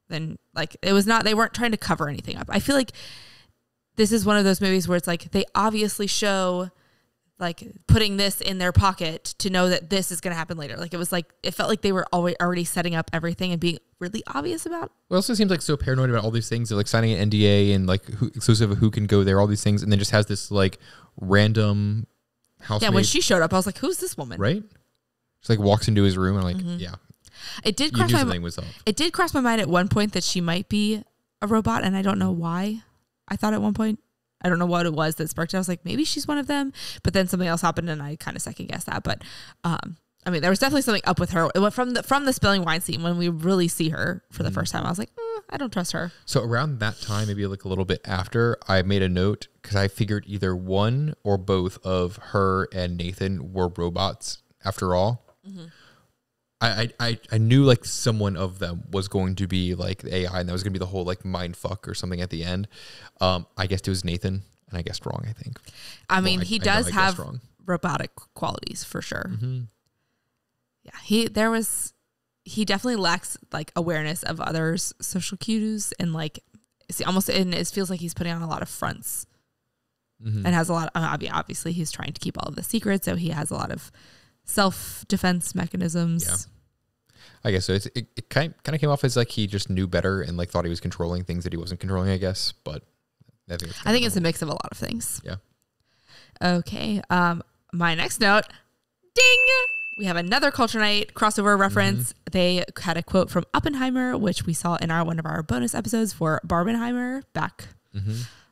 than, like, they weren't trying to cover anything up. I feel like this is one of those movies where it's like, they obviously show like putting this in their pocket to know that this is going to happen later. Like it felt like they were already setting up everything and being really obvious about. Well, it also seems like so paranoid about all these things. They're like signing an NDA and like exclusive of who can go there, all these things. And then just has this like random housemaid. Yeah. When she showed up, I was like, who's this woman? Right. She like walks into his room and I'm like, yeah. It did cross my mind at one point that she might be a robot. And I don't know why I thought at one point. I don't know what it was that sparked it. I was like, maybe she's one of them. But then something else happened and I kind of second guessed that. But I mean, there was definitely something up with her. It went from the spilling wine scene when we really see her for the first time. I was like, I don't trust her. So around that time, maybe like a little bit after, I made a note because I figured either one or both of her and Nathan were robots after all. I knew like someone of them was going to be like AI, and that was going to be the whole like mind fuck or something at the end. I guessed it was Nathan, and I guessed wrong, I think. I mean, he does have robotic qualities for sure. Yeah, he definitely lacks like awareness of others' social cues, and like it feels like he's putting on a lot of fronts, and has a lot. Obviously, he's trying to keep all of the secrets, so he has a lot of self-defense mechanisms. Yeah, I guess so. It kind of came off as like he just knew better and like thought he was controlling things that he wasn't controlling, I guess. But I think it's a mix of a lot of things. Yeah. Okay. My next note, ding! We have another Culture Night crossover reference. They had a quote from Oppenheimer, which we saw in one of our bonus episodes for Barbenheimer back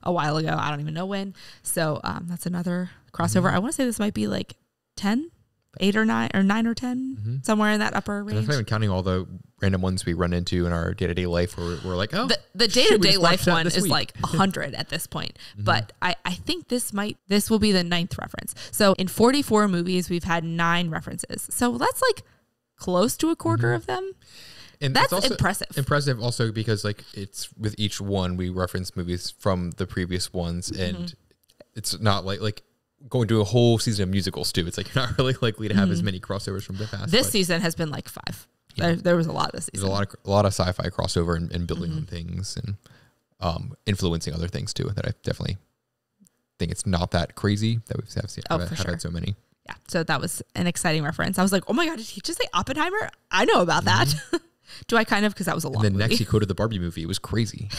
a while ago. I don't even know when. So that's another crossover. I want to say this might be like 10. 8 or 9 or 9 or 10, somewhere in that upper range. I'm not even counting all the random ones we run into in our day-to-day life where we're like, oh, the day-to-day life one is like 100 at this point. But I think this will be the 9th reference. So in 44 movies, we've had 9 references. So that's like close to a quarter of them. And that's also impressive. Impressive also because like it's with each one, we reference movies from the previous ones, and it's not like going to a whole season of musicals too. It's like you're not really likely to have as many crossovers from the past. This season has been like 5. Yeah. There was a lot this season. There's a lot of sci-fi crossover and building on things and influencing other things too. That I definitely think it's not that crazy that we've had so many. Yeah. So that was an exciting reference. I was like, oh my God, did he just say Oppenheimer? I know about that. Do I kind of? Because that was a long movie. And then next he quoted the Barbie movie. It was crazy.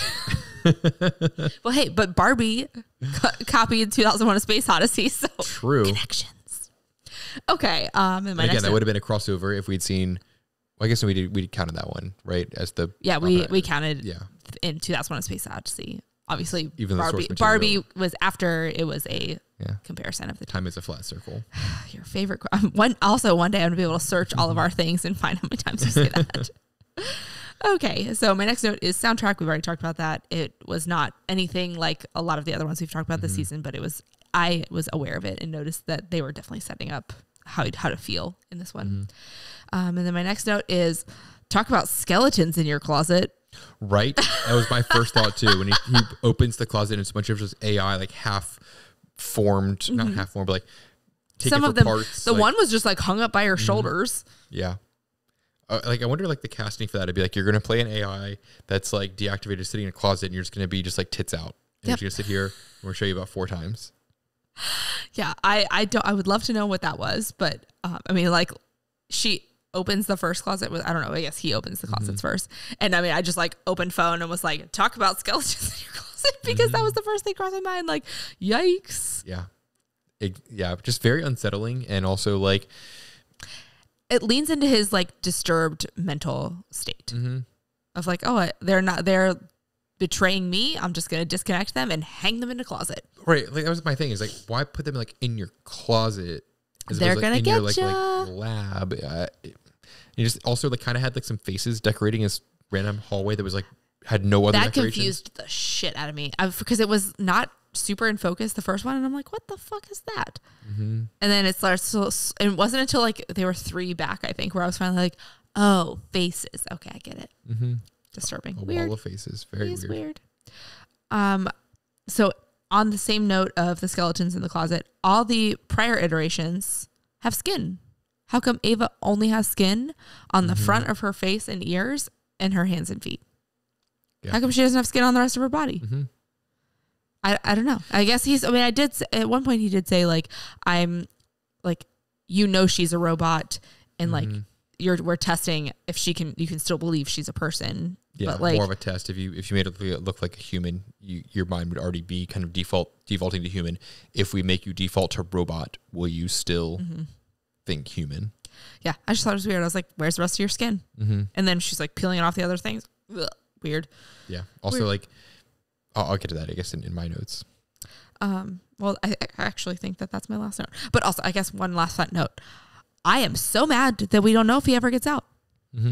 Well, hey, but Barbie copied 2001: A Space Odyssey, so true connections. Okay, and again, that would have been a crossover if we'd seen. Well, I guess we counted that one right as the we counted in 2001: A Space Odyssey. Obviously, even Barbie was after it was a comparison of the time is a flat circle. Your favorite one. Also, one day I'm gonna be able to search all of our things and find how many times you say that. Okay, so my next note is soundtrack. We've already talked about that. It was not anything like a lot of the other ones we've talked about this season, but I was aware of it and noticed that they were definitely setting up how to feel in this one. And then my next note is talk about skeletons in your closet. Right, that was my first thought too. When he opens the closet and it's a bunch of just AI, like half formed, not half formed, but like taken some for of them. Parts, the one was just like hung up by her shoulders. Yeah. Like, I wonder, like, the casting for that. It'd be like, you're going to play an AI that's, like, deactivated, sitting in a closet, and you're just going to be just, like, tits out. And you're just going to sit here, and we'll show you about 4 times. Yeah, I would love to know what that was, but, I mean, like, she opens the first closet with, I don't know, I guess he opens the closets first. And, I mean, I just, like, opened phone and was like, talk about skeletons in your closet, because that was the first thing crossed my mind. Like, yikes. Yeah. Just very unsettling, and also, like... It leans into his like disturbed mental state of like, oh, they're betraying me. I'm just going to disconnect them and hang them in a closet. Right. Like, that was my thing, is like, why put them like in your closet? They're going to get like lab. You just also like kind of had like some faces decorating this random hallway that was like, had no other That decorations. confused the shit out of me because it was not super in focus the first one, and I'm like, what the fuck is that? And then it starts, so it wasn't until like they were 3 back, I think, where I was finally like, oh, faces, okay, I get it. Disturbing. A Weird. wall of faces. Very weird. So on the same note of the skeletons in the closet, all the prior iterations have skin. How come Ava only has skin on the front of her face and ears and her hands and feet? How come she doesn't have skin on the rest of her body? I don't know. I guess at one point he did say like, I'm like, she's a robot, and like we're testing if you can still believe she's a person. Yeah, but like, more of a test. If you made it look like a human, your mind would already be kind of defaulting to human. If we make you default to robot, will you still think human? Yeah, I just thought it was weird. I was like, where's the rest of your skin? And then she's like peeling off the other things. Ugh, weird. Yeah. Also, like, I'll get to that, I guess, in my notes. Well, I actually think that's my last note. But also, I guess one last fun note. I am so mad that we don't know if he ever gets out.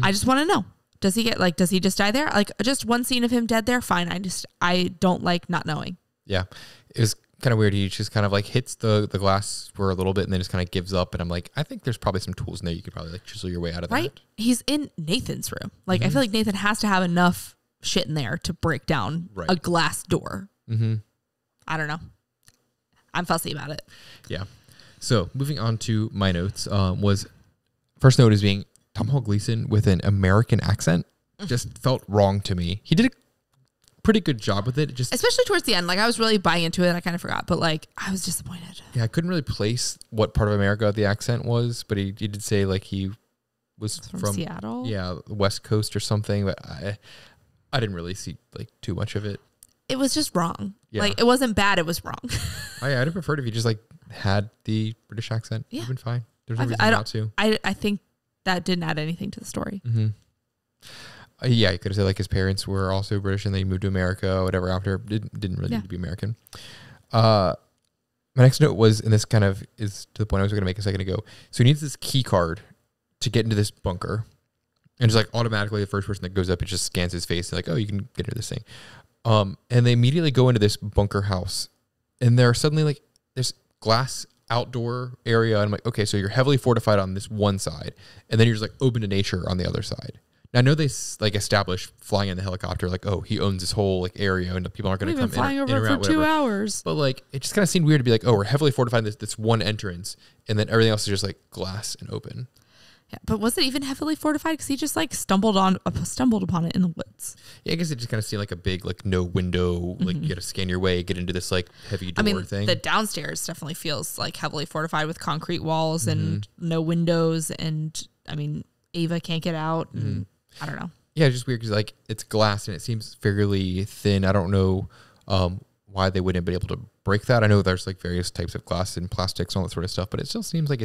I just want to know. Does he just die there? Like, just one scene of him dead there? Fine. I don't like not knowing. Yeah. It was kind of weird. He just kind of like hits the glass for a little bit and then just kind of gives up. And I'm like, I think there's probably some tools in there. You could probably like chisel your way out of that. Right. He's in Nathan's room. Like, I feel like Nathan has to have enough shit in there to break down a glass door. I don't know. I'm fussy about it. Yeah. So moving on to my notes, was first note is being Tom Gleason with an American accent just felt wrong to me. He did a pretty good job with it. Just especially towards the end. Like, I was really buying into it. I kind of forgot, but like, I was disappointed. Yeah. I couldn't really place what part of America the accent was, but he did say like he was from Seattle. Yeah. West Coast or something, but I didn't really see like too much of it. It was just wrong. Yeah. Like, it wasn't bad. It was wrong. I'd have preferred if you just like had the British accent. Yeah. It'd been fine. There's no reason not to. I think that didn't add anything to the story. Yeah. You could have said like his parents were also British and they moved to America or whatever after. Didn't really need to be American. My next note was, and this kind of is to the point I was going to make a second ago. So he needs this key card to get into this bunker. And just like automatically the first person that goes up, it just scans his face. Like, oh, you can get into this thing. And they immediately go into this bunker house, and they're suddenly like, there's glass outdoor area. And I'm like, okay, so you're heavily fortified on this one side, and then you're just like open to nature on the other side. Now I know they like establish flying in the helicopter, like, oh, he owns this whole like area, and people aren't going to come flying in over or out, for 2 hours. But like, it just kind of seemed weird to be like, oh, we're heavily fortified in this one entrance, and then everything else is just like glass and open. Yeah, but was it even heavily fortified? Because he just like stumbled upon it in the woods. Yeah, I guess it just kind of seemed like a big like no window, like you got to scan your way, get into this like heavy door thing. The downstairs definitely feels like heavily fortified with concrete walls and no windows, and I mean Ava can't get out. And I don't know. Yeah, it's just weird because like it's glass and it seems fairly thin. I don't know why they wouldn't be able to break that. I know there's like various types of glass and plastics and all that sort of stuff, but it still seems like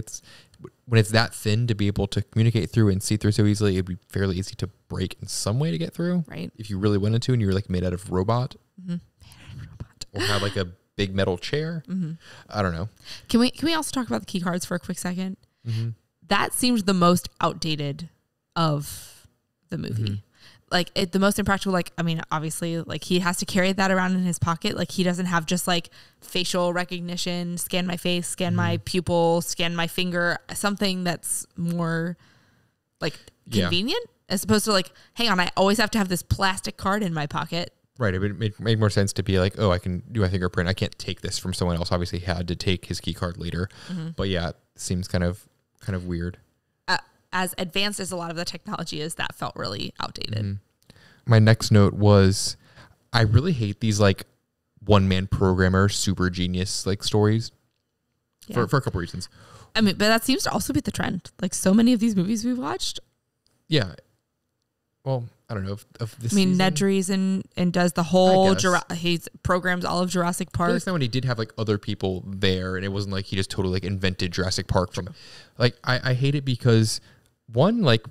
when it's that thin to be able to communicate through and see through so easily, it'd be fairly easy to break in some way to get through. Right. If you really wanted to and you were like made out of robot. Or had like a big metal chair. I don't know. Can we also talk about the key cards for a quick second? That seemed the most outdated of the movie. Like the most impractical, like, I mean, obviously like he has to carry that around in his pocket. Like he doesn't have just like facial recognition, scan my face, scan my pupil, scan my finger, something that's more like convenient as opposed to like, hang on, I always have to have this plastic card in my pocket. Right. It would make more sense to be like, oh, I can do my fingerprint. I can't take this from someone else. Obviously he had to take his key card later, but yeah, it seems kind of weird. as advanced as a lot of the technology is, that felt really outdated. My next note was, I really hate these like one-man programmer, super genius like stories for a couple reasons. I mean, but that seems to also be the trend. Like so many of these movies we've watched. Yeah. Well, I don't know if this. I mean, season, Nedry's and does the whole. He programs all of Jurassic Park. That's not when he did have like other people there, and it wasn't like he just totally like invented Jurassic Park from. Like I hate it because one, like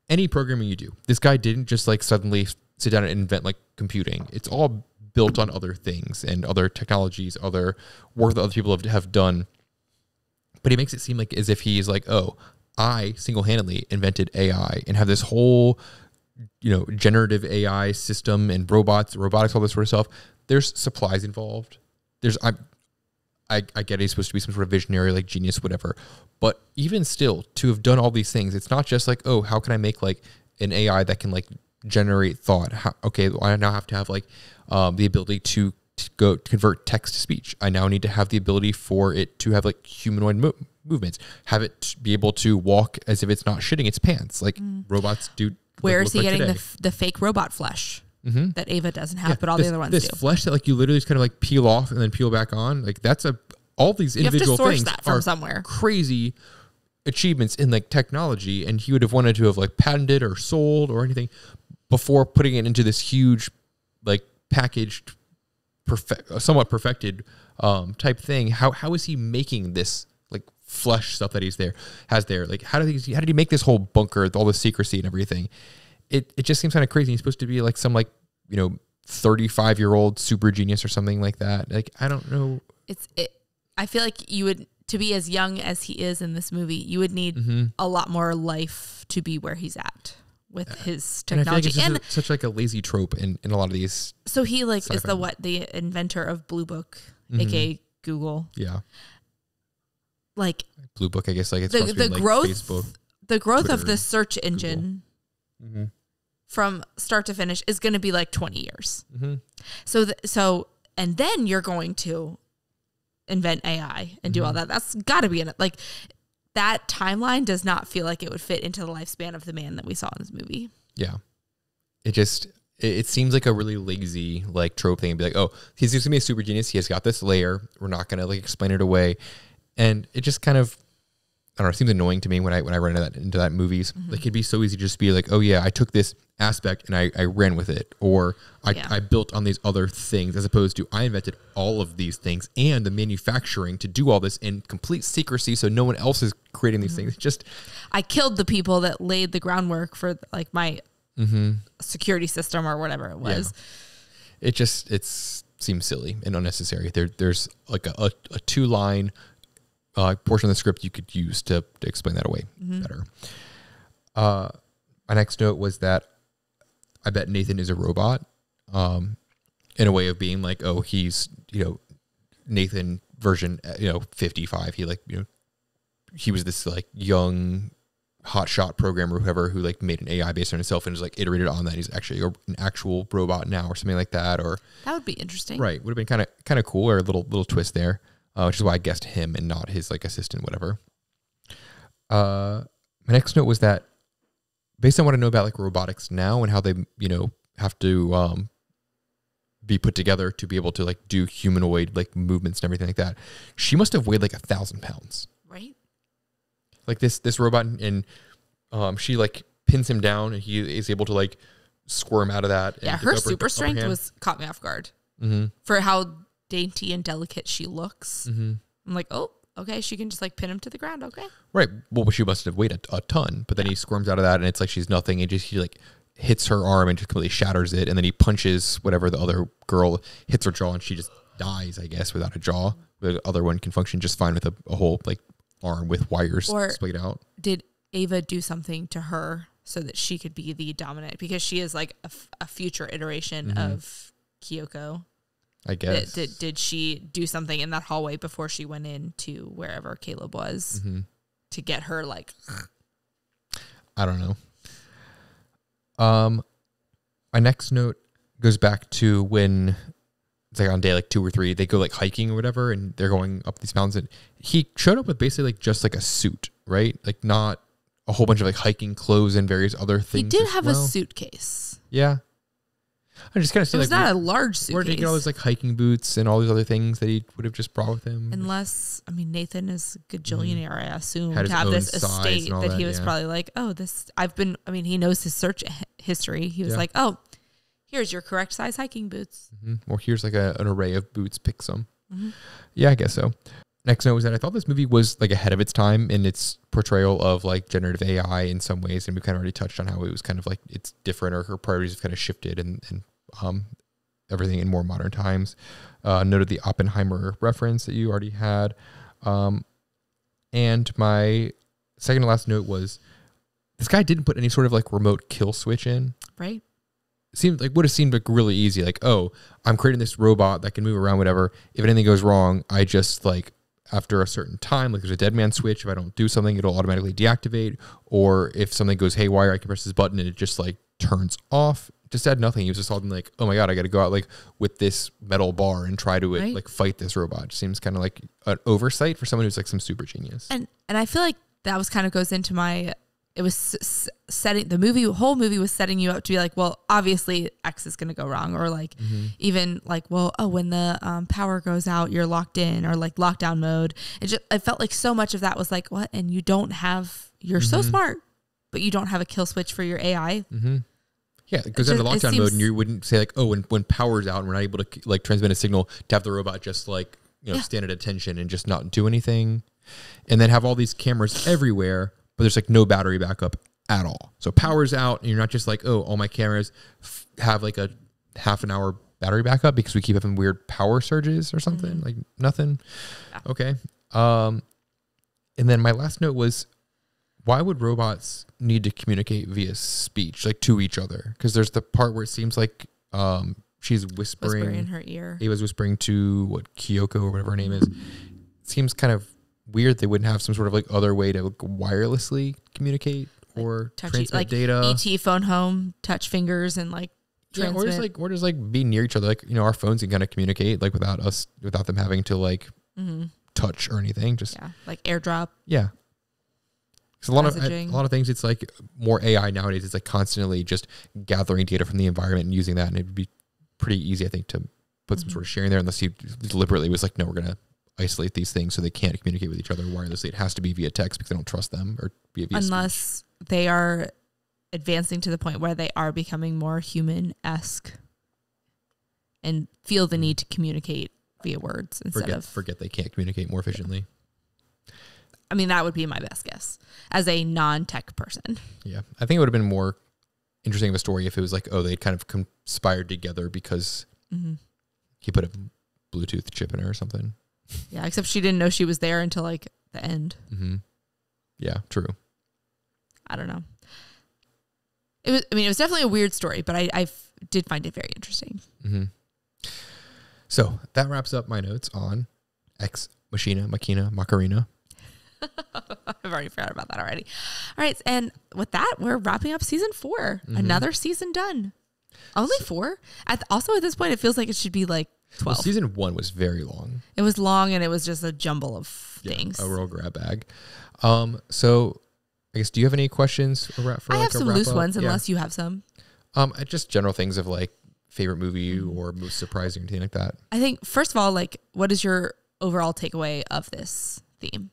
any programming you do, this guy didn't just like suddenly sit down and invent like computing. It's all built on other things and other technologies, other work that other people have done. But he makes it seem like as if he's like, oh, I single-handedly invented AI and have this whole, generative AI system and robotics, all this sort of stuff. There's supplies involved. I get he's supposed to be some sort of visionary, like genius, whatever. But even still, to have done all these things, it's not just like, oh, how can I make like an AI that can like generate thought? I now have to have like the ability to go convert text to speech. I now need to have the ability for it to have like humanoid movements, have it be able to walk as if it's not shitting its pants, like robots do. Where is he getting the fake robot flesh that Ava doesn't have, but all the other ones this do? Flesh that like you literally just kind of like peel off and then peel back on. Like that's all these individual things that from are somewhere. Crazy achievements in like technology, and he would have wanted to have like patented or sold or anything before putting it into this huge like packaged somewhat perfected type thing. How is he making this like flesh stuff that has there? Like how did he make this whole bunker with all the secrecy and everything? It just seems kind of crazy. He's supposed to be like some like 35-year-old super genius or something like that. Like I don't know. I feel like you would, to be as young as he is in this movie, you would need a lot more life to be where he's at with his technology. And I feel like it's such like a lazy trope in a lot of these. So he like is the inventor of Blue Book, aka Google. Yeah. Like Blue Book, I guess like it's the like growth, Facebook, the growth Twitter, of the search engine from start to finish is going to be like 20 years. So and then you're going to invent AI and do all that. That's got to be in it. Like that timeline does not feel like it would fit into the lifespan of the man that we saw in this movie. Yeah. It seems like a really lazy like trope thing and be like, oh, he's just gonna be a super genius. He has got this layer. We're not gonna like explain it away. And it just kind of, I don't know, it seems annoying to me when I run into that movies. Like it'd be so easy to just be like, oh yeah, I took this aspect and I ran with it, or I built on these other things, as opposed to I invented all of these things and the manufacturing to do all this in complete secrecy, so no one else is creating these things. Just I killed the people that laid the groundwork for like my security system or whatever it was. Yeah. It seems silly and unnecessary. There's like a 2-line portion of the script you could use to explain that away better. My next note was that I bet Nathan is a robot, in a way of being like, oh, he's, Nathan version, 55. He he was this like young hotshot programmer, whoever, who like made an AI based on himself and just like iterated on that. He's actually an actual robot now or something like that. Or that would be interesting. Right. Would have been kind of cool, or a little twist there. Which is why I guessed him and not his like assistant, whatever. My next note was that based on what I know about like robotics now and how they, have to be put together to be able to like do humanoid like movements and everything like that, she must have weighed like 1,000 pounds. Right. Like this robot, and she like pins him down and he is able to like squirm out of that. Yeah, her super strength caught me off guard for how dainty and delicate she looks. I'm like, oh, okay, she can just like pin him to the ground. Okay, right. Well, she must have weighed a ton, but then he squirms out of that and it's like she's nothing, and he like hits her arm and just completely shatters it, and then he punches whatever the other girl, hits her jaw, and she just dies, I guess, without a jaw. The other one can function just fine with a whole like arm with wires splayed out. Did Ava do something to her so that she could be the dominant, because she is like a future iteration of Kyoko? I guess. Did she do something in that hallway before she went into wherever Caleb was to get her like? I don't know. My next note goes back to when it's like on day like 2 or 3, they go like hiking or whatever, and they're going up these mountains, and he showed up with basically like just like a suit, right? Like not a whole bunch of like hiking clothes and various other things. He did have a suitcase. Yeah. I just kind of see it was like not a large suitcase. Where did he get all those like hiking boots and all these other things that he would have just brought with him? Unless, I mean, Nathan is a gajillionaire, I assume, Had to his have own this size estate and all that he that, was yeah. probably like, oh, he knows his search history. He was Yeah. like, oh, here's your correct size hiking boots. Or here's like an array of boots, pick some. Mm-hmm. Yeah, I guess so. Next note was that I thought this movie was like ahead of its time in its portrayal of like generative AI in some ways. And we kind of already touched on how it was kind of like it's different, or her priorities have kind of shifted and everything in more modern times. Noted the Oppenheimer reference that you already had. And my second to last note was this guy didn't put any sort of like remote kill switch in. Right. Would have seemed like really easy. Like, oh, I'm creating this robot that can move around, whatever. If anything goes wrong, I just like after a certain time, like there's a dead man switch. If I don't do something, it'll automatically deactivate. Or if something goes haywire, I can press this button and it just like turns off. Just had nothing. He was just all like, oh my God, I got to go out like with this metal bar and try to like fight this robot. It seems kind of like an oversight for someone who's like some super genius. And I feel like that was kind of goes into it was setting the whole movie was setting you up to be like, well, obviously X is going to go wrong, or like even like, well, oh, when the power goes out, you're locked in, or like lockdown mode. I felt like so much of that was like, what? And you're so smart, but you don't have a kill switch for your AI. Mm-hmm. Yeah, it goes into lockdown mode, and you wouldn't say like, oh, when power's out and we're not able to like transmit a signal, to have the robot just like stand at attention and just not do anything, and then have all these cameras everywhere. But there's like no battery backup at all. So power's out and you're not just like, oh, all my cameras have like a half an hour battery backup because we keep having weird power surges or something. Like nothing. Yeah. Okay. And then my last note was, why would robots need to communicate via speech, like to each other? Because there's the part where it seems like she's whispering in her ear. He was whispering to Kyoko or whatever her name is. It seems kind of weird they wouldn't have some sort of like other way to like wirelessly communicate or transmit like data. ET phone home, touch fingers and like transmit. Or just like be near each other. Like, our phones can kind of communicate like without them having to like touch or anything. Just like AirDrop. Yeah. So a lot of things, it's like more AI nowadays. It's like constantly just gathering data from the environment and using that. And it'd be pretty easy, I think, to put some sort of sharing there, unless he deliberately was like, no, we're going to isolate these things so they can't communicate with each other wirelessly. It has to be via text because they don't trust them, or via unless they are advancing to the point where they are becoming more human-esque and feel the need to communicate via words instead forget they can't communicate more efficiently. I mean, that would be my best guess as a non-tech person. Yeah. I think it would have been more interesting of a story if it was like, oh, they kind of conspired together because he put a Bluetooth chip in her or something. Yeah, except she didn't know she was there until like the end. Mm-hmm. Yeah, true. I don't know. It was definitely a weird story, but I did find it very interesting. Mm-hmm. So that wraps up my notes on Ex Machina, Macarena. I've already forgot about that already. All right, and with that, we're wrapping up season 4. Another season done. Only 4. Also, at this point, it feels like it should be like 12. Well, season 1 was very long. It was long, and it was just a jumble of things. A real grab bag. So I guess, do you have any questions for I have some loose ones, unless you have some. Just general things of like favorite movie or most surprising, anything like that. I think first of all, like, what is your overall takeaway of this theme?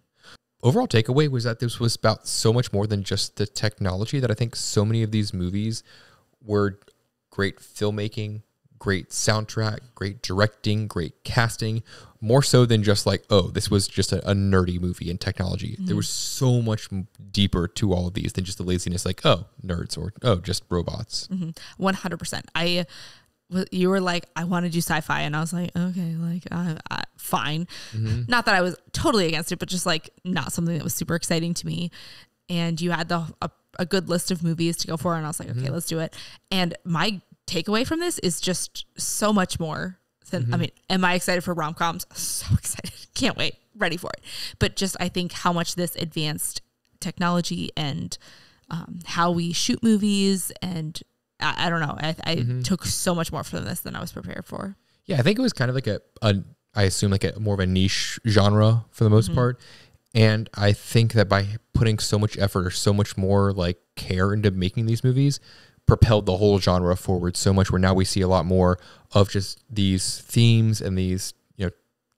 Overall takeaway was that this was about so much more than just the technology, that I think so many of these movies were great filmmaking, great soundtrack, great directing, great casting, more so than just like, oh, this was just a nerdy movie in technology. There was so much deeper to all of these than just the laziness, like, oh, nerds, or oh, just robots. 100%. You were like, I want to do sci-fi, and I was like, okay, like, fine. Not that I was totally against it, but just like not something that was super exciting to me. And you had a good list of movies to go for, and I was like, okay, let's do it. And my takeaway from this is just so much more than, I mean, am I excited for rom-coms? So excited. Can't wait. Ready for it. But just, I think how much this advanced technology and how we shoot movies, and I don't know. I took so much more from this than I was prepared for. Yeah, I think it was kind of like I assume like a more of a niche genre for the most part. And I think that by putting so much effort or so much more like care into making these movies propelled the whole genre forward so much, where now we see a lot more of just these themes and these,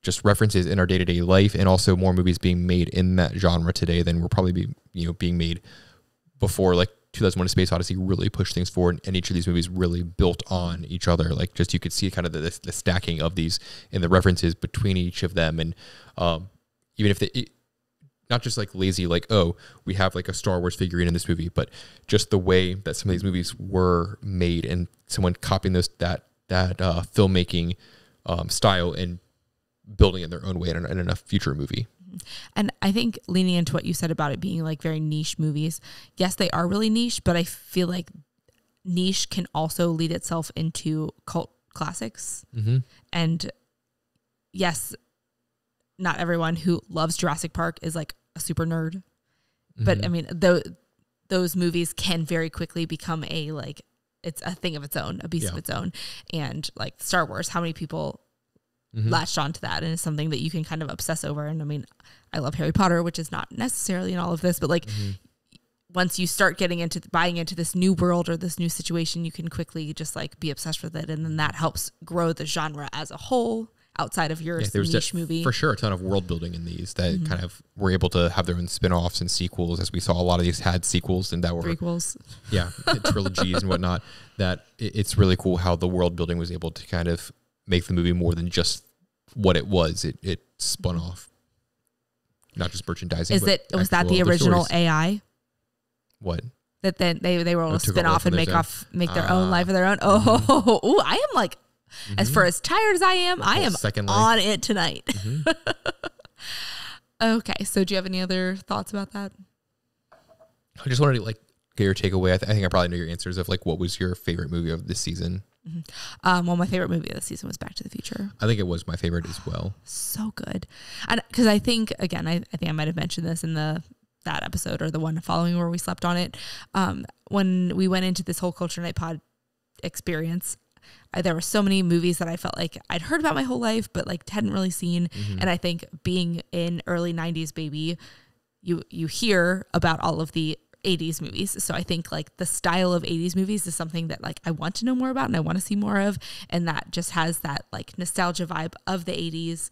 just references in our day-to-day life, and also more movies being made in that genre today than were probably being made before. Like 2001: A Space Odyssey really pushed things forward, and each of these movies really built on each other. Like, just you could see kind of the stacking of these and the references between each of them, and even if they not just like lazy, like, oh, we have like a Star Wars figurine in this movie, but just the way that some of these movies were made, and someone copying that filmmaking style and building it their own way in a future movie. And I think leaning into what you said about it being like very niche movies, yes, they are really niche, but I feel like niche can also lead itself into cult classics. And yes, not everyone who loves Jurassic Park is like a super nerd, but I mean, those movies can very quickly become it's a thing of its own, a beast of its own. And like Star Wars, how many people latched onto that, and it's something that you can kind of obsess over. And I mean, I love Harry Potter, which is not necessarily in all of this, but like once you start getting into buying into this new world or this new situation, you can quickly just like be obsessed with it. And then that helps grow the genre as a whole outside of your niche movie. For sure, a ton of world building in these that kind of were able to have their own spin-offs and sequels, as we saw a lot of these had sequels and that were prequels. Yeah, trilogies and whatnot. That it's really cool how the world building was able to kind of make the movie more than just what it was. It spun off, not just merchandising. Was that the original AI? What? That then they were able to spin off and make their own life of their own. Oh, I am like, as far as tired as I am on it tonight. Okay, so do you have any other thoughts about that? I just wanted to like get your takeaway. I think I probably know your answers of like, what was your favorite movie of this season? Well, my favorite movie of the season was Back to the Future. I think it was my favorite as well. So good. And because I think, again, I think I might have mentioned this in that episode or the one following where we slept on it. When we went into this whole Culture Night Pod experience, there were so many movies that I felt like I'd heard about my whole life, but like hadn't really seen. And I think being in early 90s baby, you hear about all of the 80s movies. So I think like the style of 80s movies is something that like I want to know more about and I want to see more of. And that just has that like nostalgia vibe of the 80s.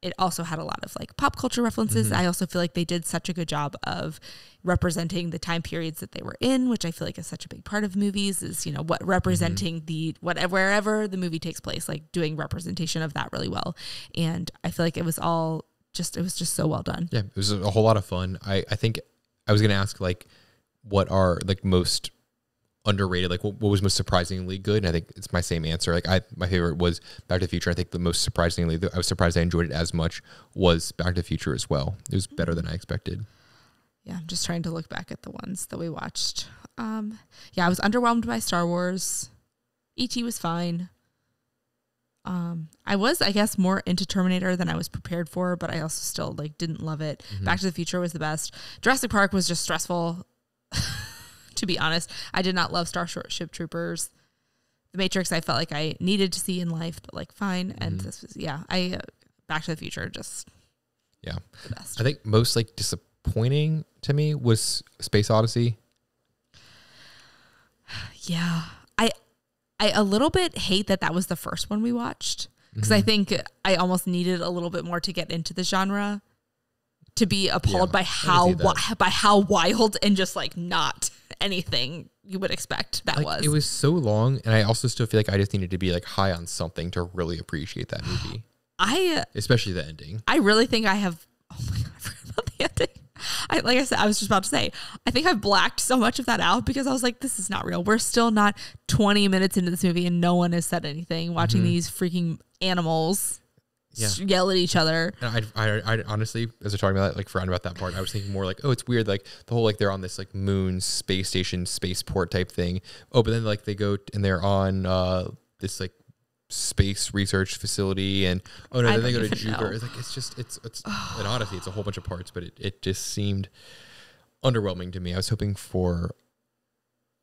It also had a lot of like pop culture references. I also feel like they did such a good job of representing the time periods that they were in, which I feel like is such a big part of movies is, what representing wherever the movie takes place, like doing representation of that really well. And I feel like it was just so well done. Yeah, it was a whole lot of fun. I think I was going to ask like, what are like most underrated, like what was most surprisingly good? And I think it's my same answer. Like my favorite was Back to the Future. I think the most surprisingly, I was surprised I enjoyed it as much, was Back to the Future as well. It was better than I expected. Yeah, I'm just trying to look back at the ones that we watched. Yeah, I was underwhelmed by Star Wars. E.T. was fine. I was, I guess, more into Terminator than I was prepared for, but I also still like didn't love it. Back to the Future was the best. Jurassic Park was just stressful. To be honest, I did not love Starship Troopers. The Matrix, I felt like I needed to see in life, but like fine. And this was, Back to the Future, just the best. I think most like disappointing to me was Space Odyssey. Yeah, I a little bit hate that was the first one we watched, because I think I almost needed a little bit more to get into the genre to be appalled by how wild and just like not anything you would expect that was. It was so long, and I also still feel like I just needed to be like high on something to really appreciate that movie. Especially the ending. I really think I have. Oh my god, I forgot about the ending. Like I said, I was just about to say, I think I've blacked so much of that out because I was like, this is not real. We're still not 20 minutes into this movie and no one has said anything. Watching these freaking animals yell at each other. And I honestly, as we're talking about that, like forgot about that part. I was thinking more like, oh, it's weird. Like the whole, like they're on this like moon space station, spaceport type thing. Oh, but then like they go and they're on this like space research facility, and then they go to Jupiter. It's like it's an odyssey. It's a whole bunch of parts, but it just seemed underwhelming to me. I was hoping for,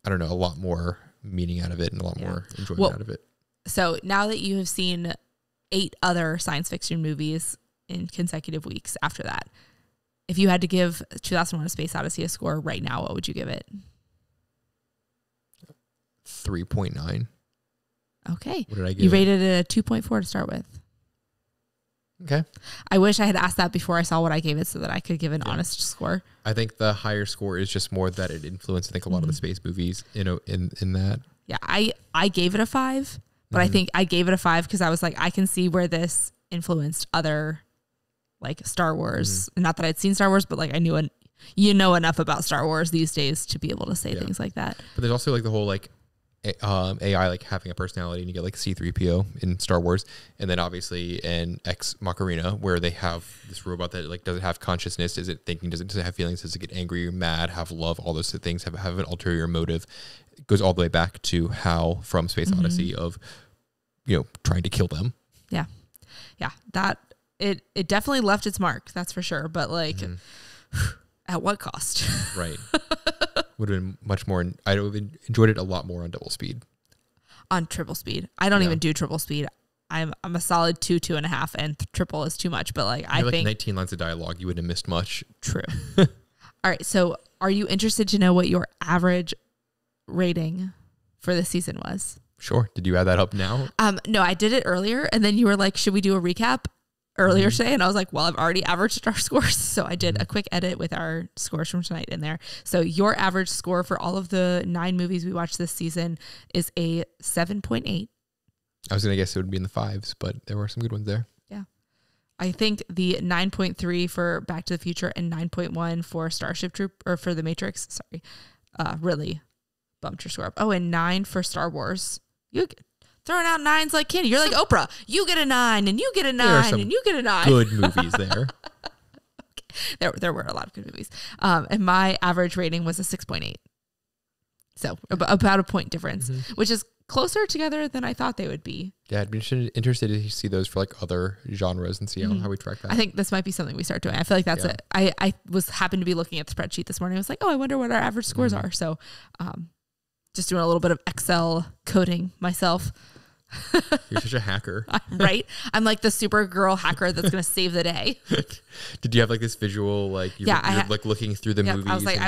I don't know, a lot more meaning out of it and a lot more enjoyment out of it. So now that you have seen 8 other science fiction movies in consecutive weeks after that, if you had to give 2001: A Space Odyssey a score right now, what would you give it? 3.9. Okay. What did I give? You rated it a 2.4 to start with. Okay. I wish I had asked that before I saw what I gave it so that I could give an honest score. I think the higher score is just more that it influenced, I think, a lot of the space movies, in that. Yeah, I gave it a 5, but I think I gave it a 5 because I was like, I can see where this influenced other, like, Star Wars. Not that I'd seen Star Wars, but like I knew enough about Star Wars these days to be able to say things like that. But there's also like the whole like AI like having a personality, and you get like C-3PO in Star Wars, and then obviously in Ex Machina where they have this robot that like doesn't have consciousness. Is it thinking? Does it have feelings? Does it get angry or mad? Have love? All those things have an ulterior motive. It goes all the way back to HAL from Space Odyssey of trying to kill them. Yeah, that it definitely left its mark. That's for sure. But like, at what cost? Right. Would have been much more. I'd have enjoyed it a lot more on double speed. On triple speed, I don't even do triple speed. I'm a solid 2.5, and triple is too much. But like, I think 19 lines of dialogue, you wouldn't have missed much. True. All right. So, are you interested to know what your average rating for this season was? Sure. Did you add that up now? No, I did it earlier, and then you were like, "Should we do a recap?" Earlier today, and I was like, well, I've already averaged our scores, so I did a quick edit with our scores from tonight in there. So your average score for all of the 9 movies we watched this season is a 7.8. I was gonna guess it would be in the 5s, but there were some good ones there. Yeah, I think the 9.3 for Back to the Future and 9.1 for Starship Troop or for The Matrix, really bumped your score up. Oh, and 9 for Star Wars. You throwing out 9s like candy. You're like Oprah. You get a 9, and you get a 9, and you get a 9. Good movies there. Okay. There were a lot of good movies. And my average rating was a 6.8. So about a point difference, which is closer together than I thought they would be. Yeah, I'd be interested to see those for like other genres and see how we track that. I think this might be something we start doing. I feel like that's it. I happened to be looking at the spreadsheet this morning. I was like, oh, I wonder what our average scores are. So just doing a little bit of Excel coding myself. You're such a hacker. Right? I'm like the Supergirl hacker that's going to save the day. Did you have like this visual, like, you're like looking through the movies? I was like,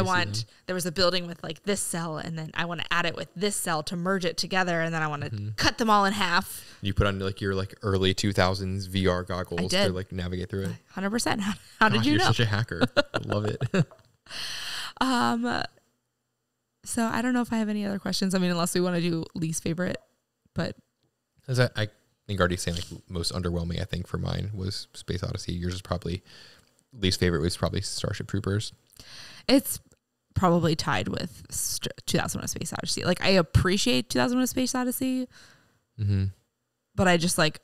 there was a building with like this cell, and then I want to add it with this cell to merge it together, and then I want to cut them all in half. You put on like your like early 2000s VR goggles to like navigate through it. 100%. How did you know? You're such a hacker. I love it. So I don't know if I have any other questions. I mean, unless we want to do least favorite, but as I think already saying like most underwhelming, I think for mine was Space Odyssey. Yours is probably least favorite was probably Starship Troopers. It's probably tied with 2001: A Space Odyssey. Like I appreciate 2001: A Space Odyssey, but I just like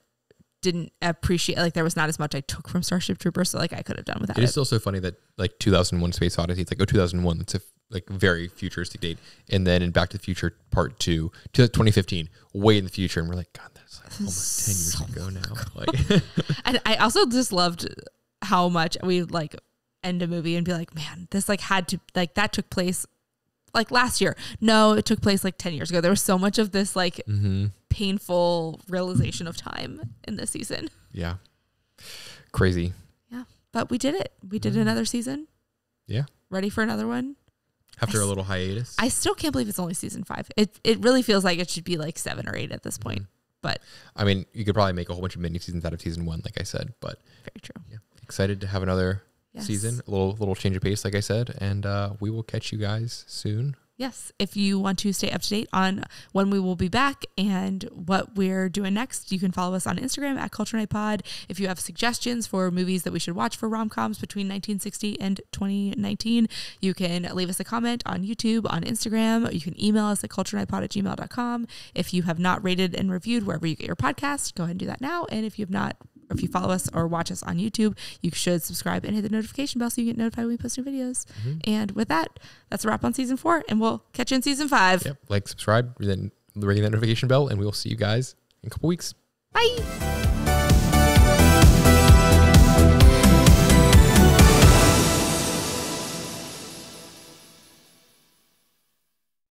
didn't appreciate, like there was not as much I took from Starship Troopers, so like I could have done without it. It is still so funny that like 2001: Space Odyssey, it's like 2001. It's a like very futuristic date, and then in Back to the Future Part 2, 2015, way in the future, and we're like, God, that's like almost 10 years ago now. Like, and I also just loved how much we like end a movie and be like, man, this like had to like that took place like last year. No, it took place like 10 years ago. There was so much of this like painful realization of time in this season. Yeah, crazy. Yeah, but we did it. We did another season. Yeah, ready for another one. After a little hiatus. I still can't believe it's only season 5. It really feels like it should be like 7 or 8 at this point. But I mean, you could probably make a whole bunch of mini seasons out of season 1, like I said. But very true. Yeah, excited to have another season, a little change of pace, like I said, and we will catch you guys soon. Yes. If you want to stay up to date on when we will be back and what we're doing next, you can follow us on Instagram at Culture Night Pod. If you have suggestions for movies that we should watch for rom-coms between 1960 and 2019, you can leave us a comment on YouTube, on Instagram. You can email us at culturenightpod@gmail.com. If you have not rated and reviewed wherever you get your podcast, go ahead and do that now. And if you follow us or watch us on YouTube, you should subscribe and hit the notification bell so you get notified when we post new videos. And with that, that's a wrap on season 4, and we'll catch you in season 5. Yep. Like, subscribe, then ring that notification bell, and we will see you guys in a couple weeks. Bye.